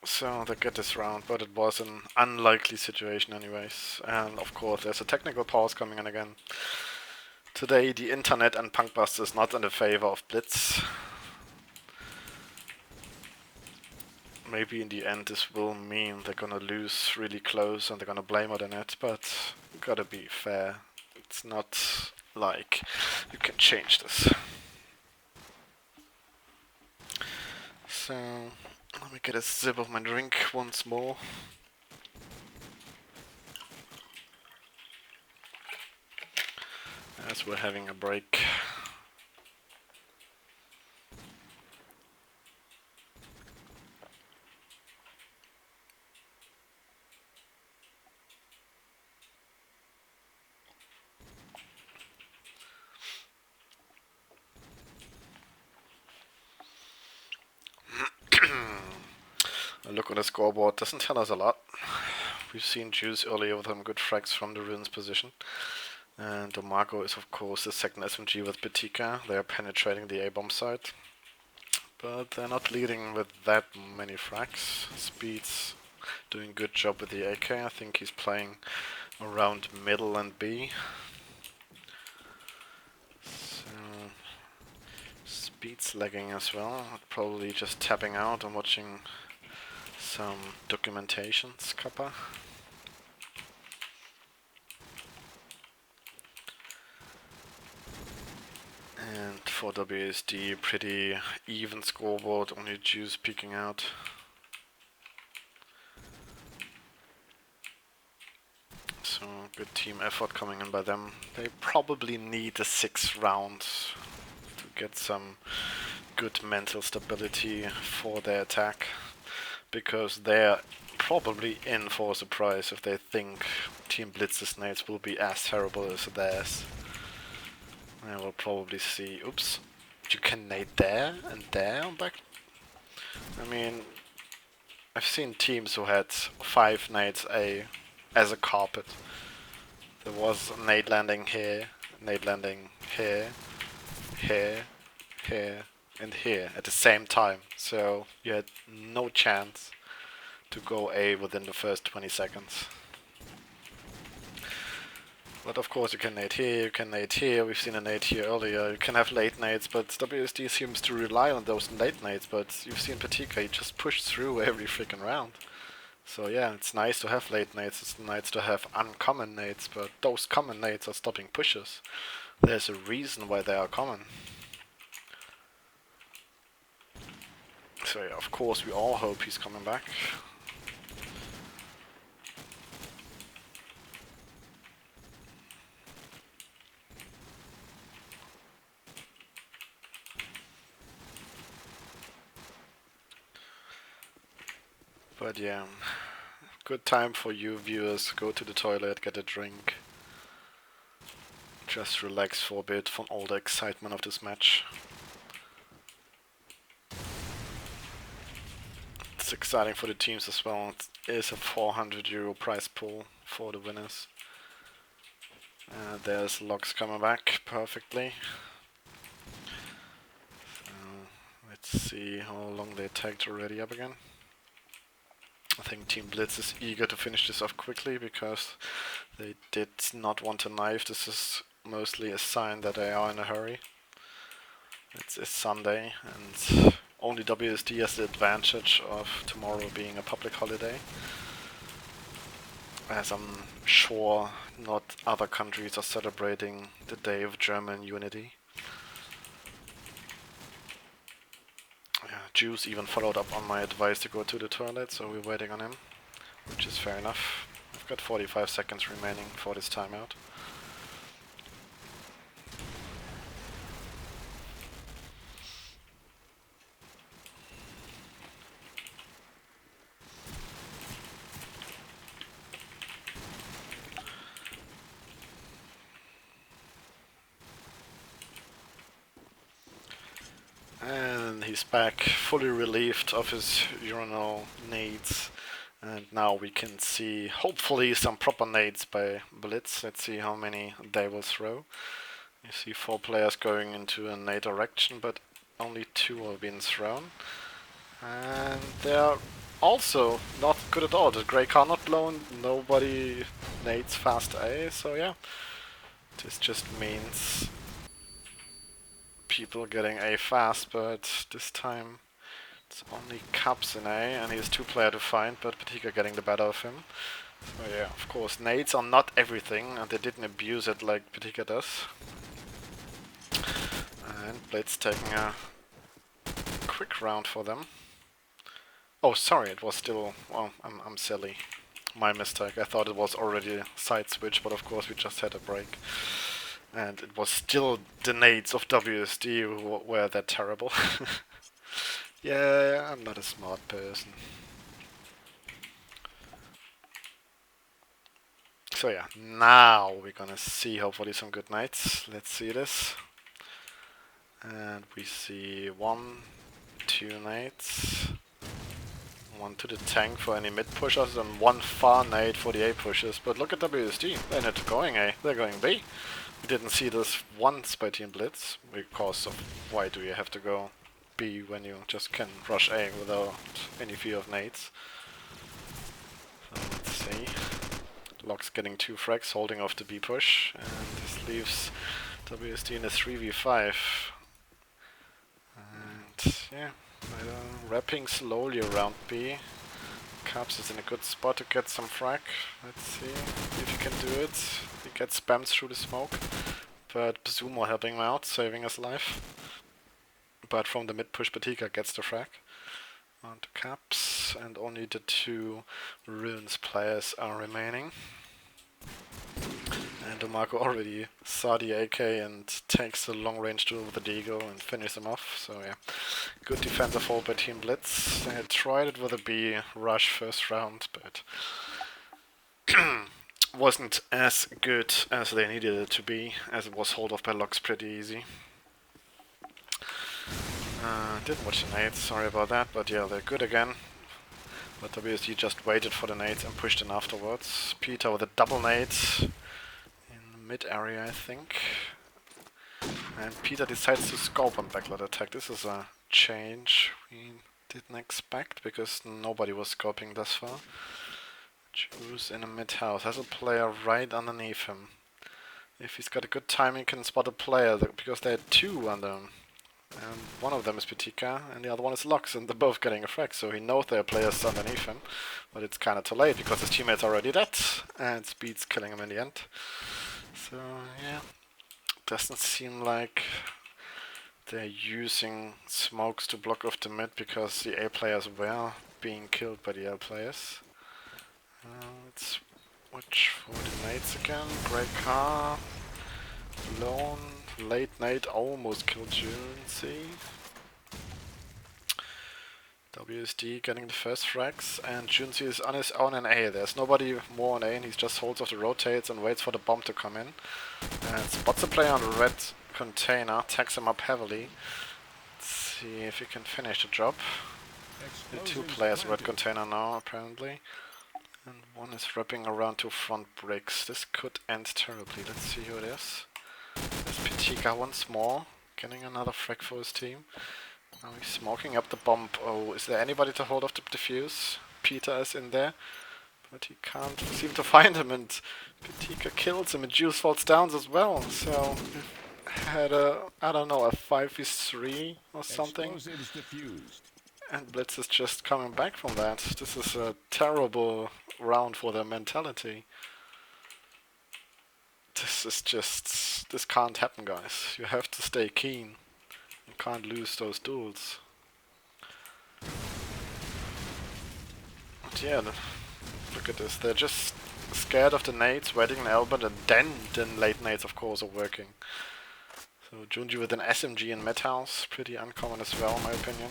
So they get this round, but it was an unlikely situation anyways. And of course there's a technical pause coming in again. Today the internet and Punkbuster is not in the favor of BLITz. Maybe in the end this will mean they're gonna lose really close and they're gonna blame it on it, but gotta be fair. It's not like you can change this. So let me get a sip of my drink once more. As we're having a break. A look on the scoreboard doesn't tell us a lot. We've seen Juice earlier with some good frags from the ruins position. And Domago is of course the second SMG with Petika. They are penetrating the A-bomb site. But they're not leading with that many frags. Speed's doing a good job with the AK. I think he's playing around middle and B. So Speed's lagging as well. Probably just tapping out and watching some documentations, Kappa. And for wAsd, pretty even scoreboard, only Juice peeking out. So good team effort coming in by them. They probably need a 6 round to get some good mental stability for their attack, because they're probably in for a surprise if they think Team Blitz's nades will be as terrible as theirs. I will probably see, oops, you can nade there and there on back. I mean, I've seen teams who had 5 nades as a carpet. There was a nade landing here, nade landing here, here, here, and here at the same time. So you had no chance to go A within the first 20 seconds. But of course you can nade here, you can nade here, we've seen a nade here earlier, you can have late nades, but wAsd seems to rely on those late nades, but you've seen Patika, he just pushed through every freaking round. So yeah, it's nice to have late nades, it's nice to have uncommon nades, but those common nades are stopping pushes. There's a reason why they are common. So yeah, of course we all hope he's coming back. But yeah, good time for you viewers, go to the toilet, get a drink. Just relax for a bit from all the excitement of this match. It's exciting for the teams as well. It is a €400 prize pool for the winners. There's Logs coming back perfectly. So let's see how long they tagged already up again. I think Team BLITz is eager to finish this off quickly because they did not want a knife. This is mostly a sign that they are in a hurry. It's Sunday and only wAsd has the advantage of tomorrow being a public holiday, as I'm sure not other countries are celebrating the Day of German Unity. Juice even followed up on my advice to go to the toilet, so we're waiting on him, which is fair enough. I've got 45 seconds remaining for this timeout. And he's back, fully relieved of his urinal nades. And now we can see, hopefully, some proper nades by BLITz. Let's see how many they will throw. You see 4 players going into a nade direction, but only 2 are being thrown. And they're also not good at all. The grey car not blown, nobody nades fast A, so yeah. This just means people getting A fast, but this time it's only Cups in A, and he has 2 players to find, but Patika getting the better of him. So yeah, of course, nades are not everything, and they didn't abuse it like Patika does. And BLITz taking a quick round for them. Oh, sorry, it was still... well, I'm silly. My mistake. I thought it was already a side switch, but of course we just had a break. And it was still the nades of wAsd who were that terrible. Yeah, I'm not a smart person. So yeah, now we're gonna see hopefully some good nades. Let's see this. And we see 1, 2 nades. 1 to the tank for any mid pushers and 1 far nade for the A pushers. But look at wAsd, they're not going A, they're going B. We didn't see this once by Team BLITz, because of why do you have to go B when you just can rush A without any fear of nades. So let's see. Lock's getting 2 frags, holding off the B push, and this leaves wAsd in a 3v5. And yeah, wrapping slowly around B. Caps is in a good spot to get some frag. Let's see if he can do it. He gets spammed through the smoke, but Zumo helping him out, saving his life. But from the mid push, Patika gets the frag. On to Caps, and only the 2 Runes players are remaining. And DeMarco already saw the AK and takes the long range duel with the Deagle and finishes him off. So yeah, good defensive hold by Team BLITZ. They had tried it with a B rush first round, but wasn't as good as they needed it to be, as it was hold off by Locks pretty easy. Didn't watch the nades, sorry about that, but yeah, they're good again. But wAsd just waited for the nades and pushed in afterwards. Peter with a double nade in mid area, I think. And Peter decides to scope on backlit attack. This is a change we didn't expect because nobody was scoping thus far. Choose in a mid house. Has a player right underneath him. If he's got a good timing, he can spot a player because there are two under him. And one of them is Pitika, and the other one is Lux, and they're both getting a frag, so he knows there are players underneath him. But it's kinda too late, because his teammate's already dead, and Speed's killing him in the end. So, yeah. Doesn't seem like they're using smokes to block off the mid, because the A players were being killed by the L players. Let's watch for the nades again. Great car. Lone. Late nade almost killed Junzi. wAsd getting the first frags, and Junzi is on his own in A. There's nobody more on A, and he just holds off the rotates and waits for the bomb to come in. And spots a player on the red container, tags him up heavily. Let's see if he can finish the job. There are two players in red container now, apparently. And one is wrapping around two front bricks. This could end terribly. Let's see who it is. There's Pitika once more, getting another frag for his team. Now he's smoking up the bomb. Oh, is there anybody to hold off the defuse? Peter is in there, but he can't seem to find him, and Pitika kills him, and Juice falls down as well. So we've had a, I don't know, a 5v3 or something. Explosives diffused. And BLITZ is just coming back from that. This is a terrible round for their mentality. This is just... this can't happen, guys. You have to stay keen. You can't lose those duels. But yeah, look at this. They're just scared of the nades, waiting an Albert, and then late nades, of course, are working. So Junji with an SMG in mid house, pretty uncommon as well, in my opinion.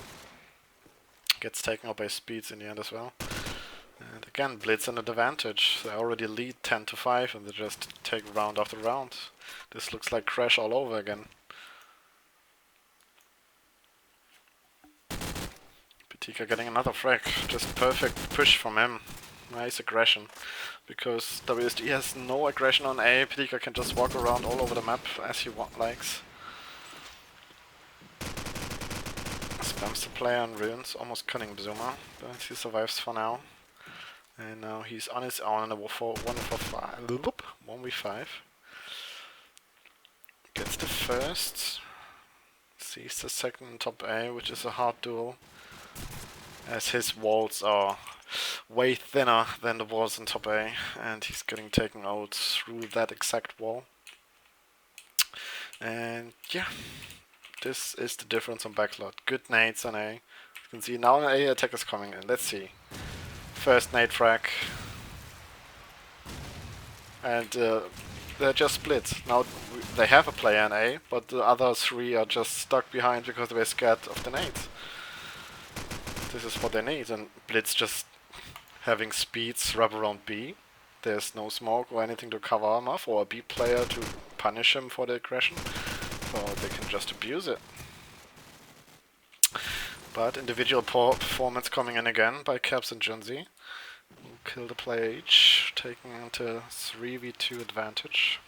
Gets taken up by Speeds in the end as well. And again, BLITZ an advantage. They already lead 10-5 and they just take round after round. This looks like Crash all over again. Pitika getting another frag. Just perfect push from him. Nice aggression. Because wAsd has no aggression on A. Pitika can just walk around all over the map as he likes. Spams the player and ruins, almost cutting Zuma, but he survives for now. And now he's on his own in a 1v5. Gets the first. Sees the second in top A, which is a hard duel. As his walls are way thinner than the walls in top A. And he's getting taken out through that exact wall. And yeah. This is the difference on backlot. Good nades on A. You can see now an A attack is coming in. Let's see. First nade frag. And they're just split. Now they have a player in A, but the other three are just stuck behind because they were scared of the nades. This is what they need. And BLITZ just having Speeds wrap around B. There's no smoke or anything to cover him off, or a B player to punish him for the aggression. So they can just abuse it. But individual performance coming in again by Caps and Junzi. Who kill the player each, taking into 3v2 advantage.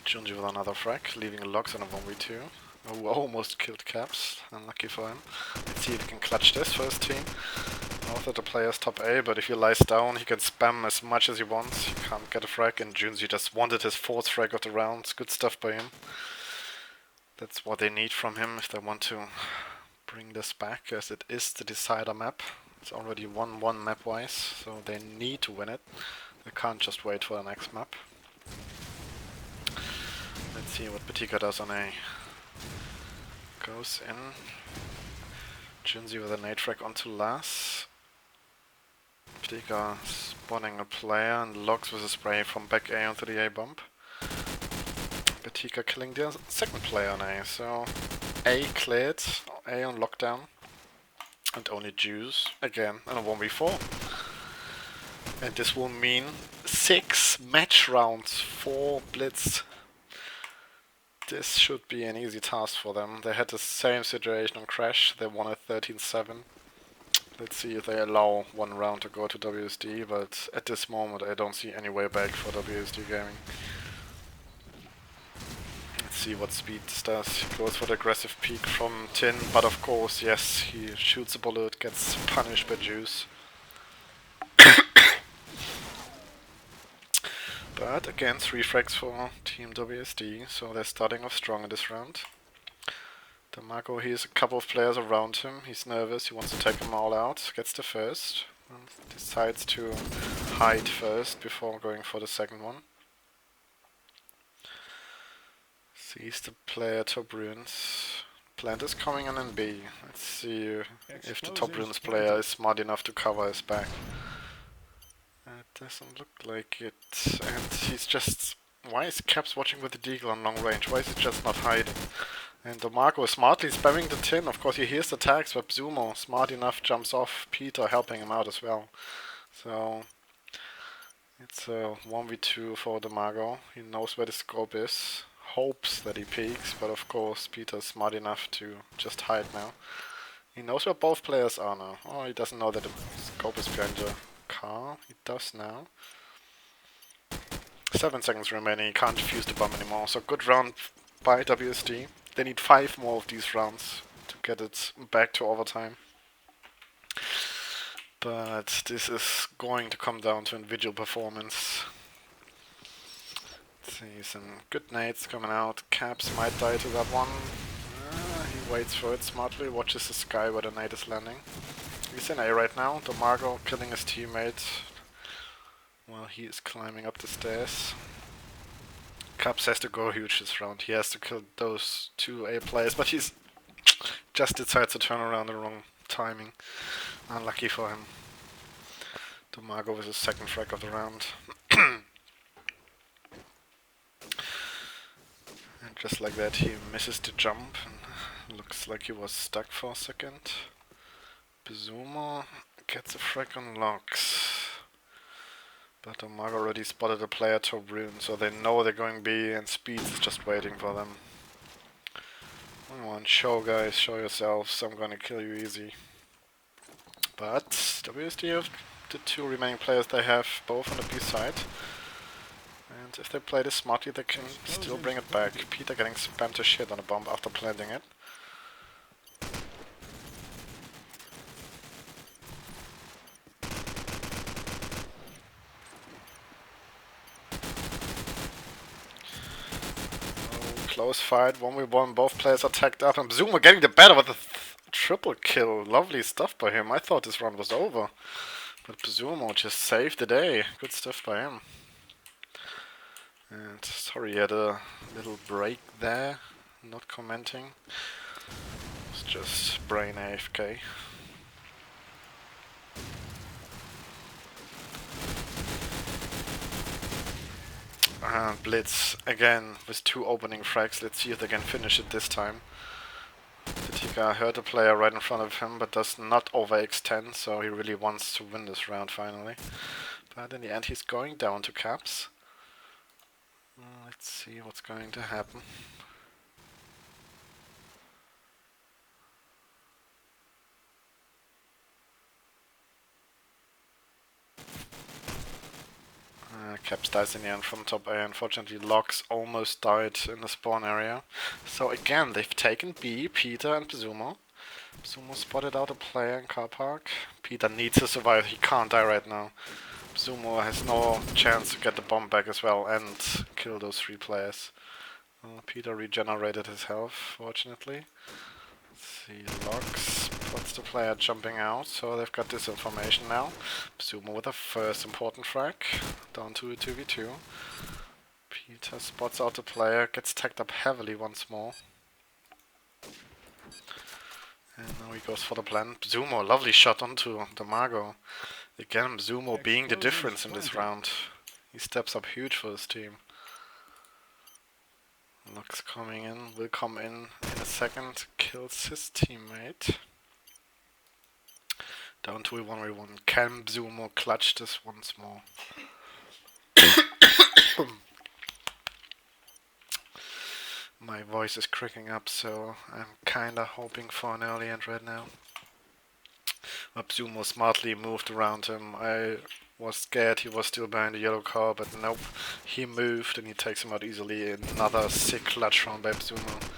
Junji with another frag, leaving a Lux on a 1v2. Who almost killed Caps, unlucky for him. Let's see if he can clutch this for his team. Both of the players top A, but if he lies down, he can spam as much as he wants. He can't get a frag, and Junzi just wanted his fourth frag of the round. Good stuff by him. That's what they need from him if they want to bring this back, as it is the decider map. It's already 1-1 map-wise, so they need to win it. They can't just wait for the next map. Let's see what Pitika does on A. Goes in. Jinzi with a nade frag onto Las. Ptika spawning a player and logs with a spray from back A onto the A bump. Ptika killing the second player on A, so A cleared, A on lockdown. And only Juice again in a 1v4. And this will mean 6 match rounds for BLITz. This should be an easy task for them. They had the same situation on Crash, they won at 13-7. Let's see if they allow one round to go to wAsd, but at this moment I don't see any way back for wAsD.Gaming. Let's see what BLITz does. He goes for the aggressive peek from Tin, but of course, yes, he shoots a bullet, gets punished by Juice. But again, 3 frags for Team wAsD, so they're starting off strong in this round. Damago, he has a couple of players around him, he's nervous, he wants to take them all out, gets the first, and decides to hide first before going for the second one. Sees the player top runes. Plant is coming in B. Let's see if the top runes player is smart enough to cover his back. It doesn't look like it, and he's just... Why is Caps watching with the deagle on long range? Why is he just not hiding? And Marco is smartly spamming the tin. Of course he hears the tags, but Zumo, smart enough, jumps off. Peter helping him out as well. So it's a 1v2 for Damago. He knows where the scope is. Hopes that he peeks, but of course Peter's smart enough to just hide now. He knows where both players are now. Oh, he doesn't know that the scope is behind the car. He does now. 7 seconds remaining. He can't defuse the bomb anymore. So good round by wAsD. They need 5 more of these rounds to get it back to overtime. But this is going to come down to individual performance. Let's see, some good nades coming out. Caps might die to that one. He waits for it smartly, watches the sky where the nade is landing. He's in A right now. Damago killing his teammate while he is climbing up the stairs. Caps has to go huge this round. He has to kill those 2 A players, but he's just decides to turn around the wrong timing. Unlucky for him. Damago with his second frag of the round. And just like that he misses the jump and looks like he was stuck for a second. Bizumo gets a frag on Logs. But Damago already spotted a player top rune, so they know they're going B, and Speed is just waiting for them. Come on, show guys, show yourselves, I'm gonna kill you easy. But wAsD have the 2 remaining players they have, both on the B side. And if they play this smartly, they can still bring it back. Peter getting spammed to shit on a bomb after planting it. Close fight, 1v1, both players are tagged up, and Zuma getting the better with a triple kill. Lovely stuff by him. I thought this round was over. But Bizumo just saved the day. Good stuff by him. And sorry, he had a little break there. Not commenting. It's just brain AFK. BLITz again with 2 opening frags. Let's see if they can finish it this time. Ptika heard a player right in front of him, but does not overextend, so he really wants to win this round finally. But in the end he's going down to Caps. Let's see what's going to happen. Caps dies in the end from top A. Unfortunately, Logs almost died in the spawn area. So again, they've taken B, Peter and Bizumo. Bizumo spotted out a player in car park. Peter needs to survive, he can't die right now. Bizumo has no chance to get the bomb back as well and kill those 3 players. Peter regenerated his health, fortunately. Let's see, Logs puts the player jumping out, so they've got this information now. Bizumo with a first important frag, down to a 2v2. Peter spots out the player, gets tagged up heavily once more. And now he goes for the plant. Zumo, lovely shot onto the Margo. Again, Zumo being the difference in this round. He steps up huge for his team. Lux coming in, will come in a second, kills his teammate. Down to a 1v1. Can Zumo clutch this once more? My voice is cracking up, so I'm kinda hoping for an early end right now. But Zumo smartly moved around him. I was scared he was still behind the yellow car, but nope. He moved and he takes him out easily. Another sick clutch round by Zumo.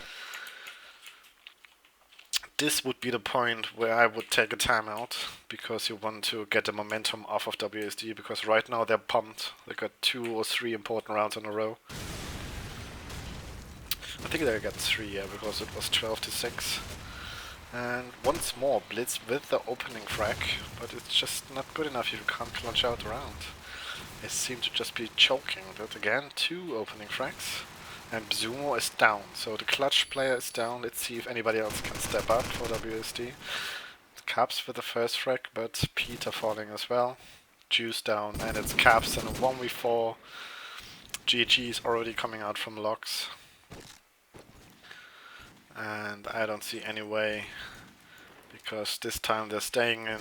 This would be the point where I would take a timeout, because you want to get the momentum off of wAsd, because right now they're pumped. They got 2 or 3 important rounds in a row. I think they got 3, yeah, because it was 12-6. And once more, BLITz with the opening frag, but it's just not good enough if you can't clutch out the round. They seem to just be choking. But again, 2 opening frags. And Zumo is down, so the clutch player is down. Let's see if anybody else can step up for wAsd. Caps with the first frag, but Peter falling as well. Juice down, and it's Caps and a 1v4. GG is already coming out from Locks. And I don't see any way, because this time they're staying in.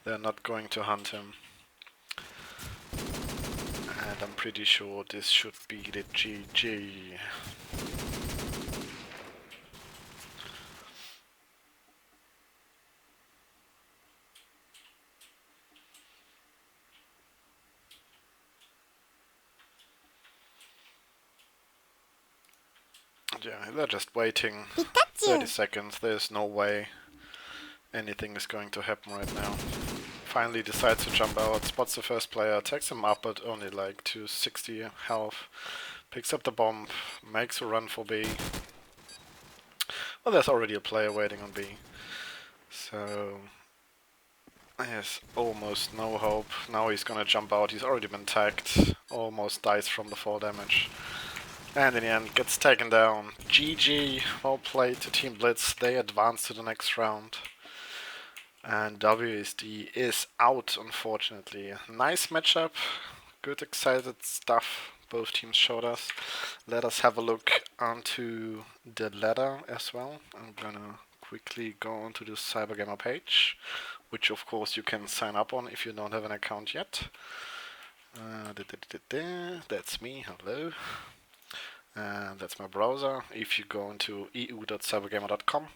They're not going to hunt him. And I'm pretty sure this should be the GG. Yeah, they're just waiting 30 seconds. There's no way anything is going to happen right now. Finally decides to jump out, spots the first player, takes him up but only like to 60 health. Picks up the bomb, makes a run for B. Well, there's already a player waiting on B. So there's almost no hope. Now he's gonna jump out, he's already been tagged. Almost dies from the fall damage. And in the end, gets taken down. GG, well played to Team BLITZ. They advance to the next round. And wAsd is out, unfortunately. Nice matchup. Good, excited stuff both teams showed us. Let us have a look onto the ladder as well. I'm gonna quickly go onto the CyberGamer page, which of course you can sign up on if you don't have an account yet. That's me, hello. And that's my browser. If you go into eu.cybergamer.com, you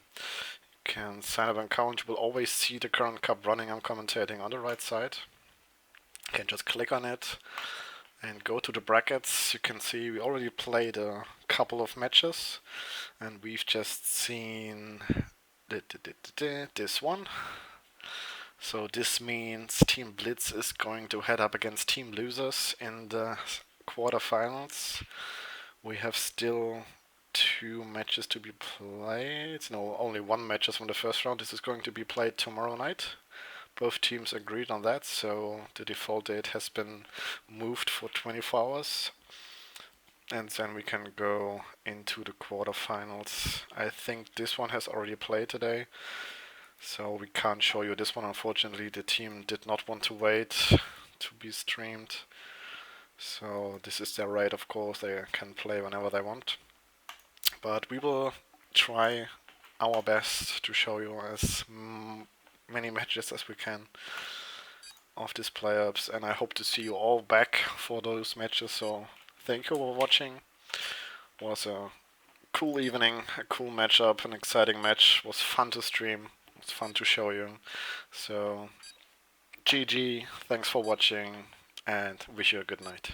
can sign up an account. You will always see the current cup running. I'm commentating on the right side. You can just click on it and go to the brackets. You can see we already played a couple of matches, and we've just seen this one. So this means Team BLITZ is going to head up against Team Losers in the quarterfinals. We have still 2 matches to be played. No, only 1 match from the first round. This is going to be played tomorrow night. Both teams agreed on that, so the default date has been moved for 24 hours. And then we can go into the quarterfinals. I think this one has already played today, so we can't show you this one. Unfortunately, the team did not want to wait to be streamed. So this is their right, of course. They can play whenever they want. But we will try our best to show you as many matches as we can of these playoffs, and I hope to see you all back for those matches. So thank you for watching. It was a cool evening, a cool matchup, an exciting match. It was fun to stream. It was fun to show you. So GG, thanks for watching, and wish you a good night.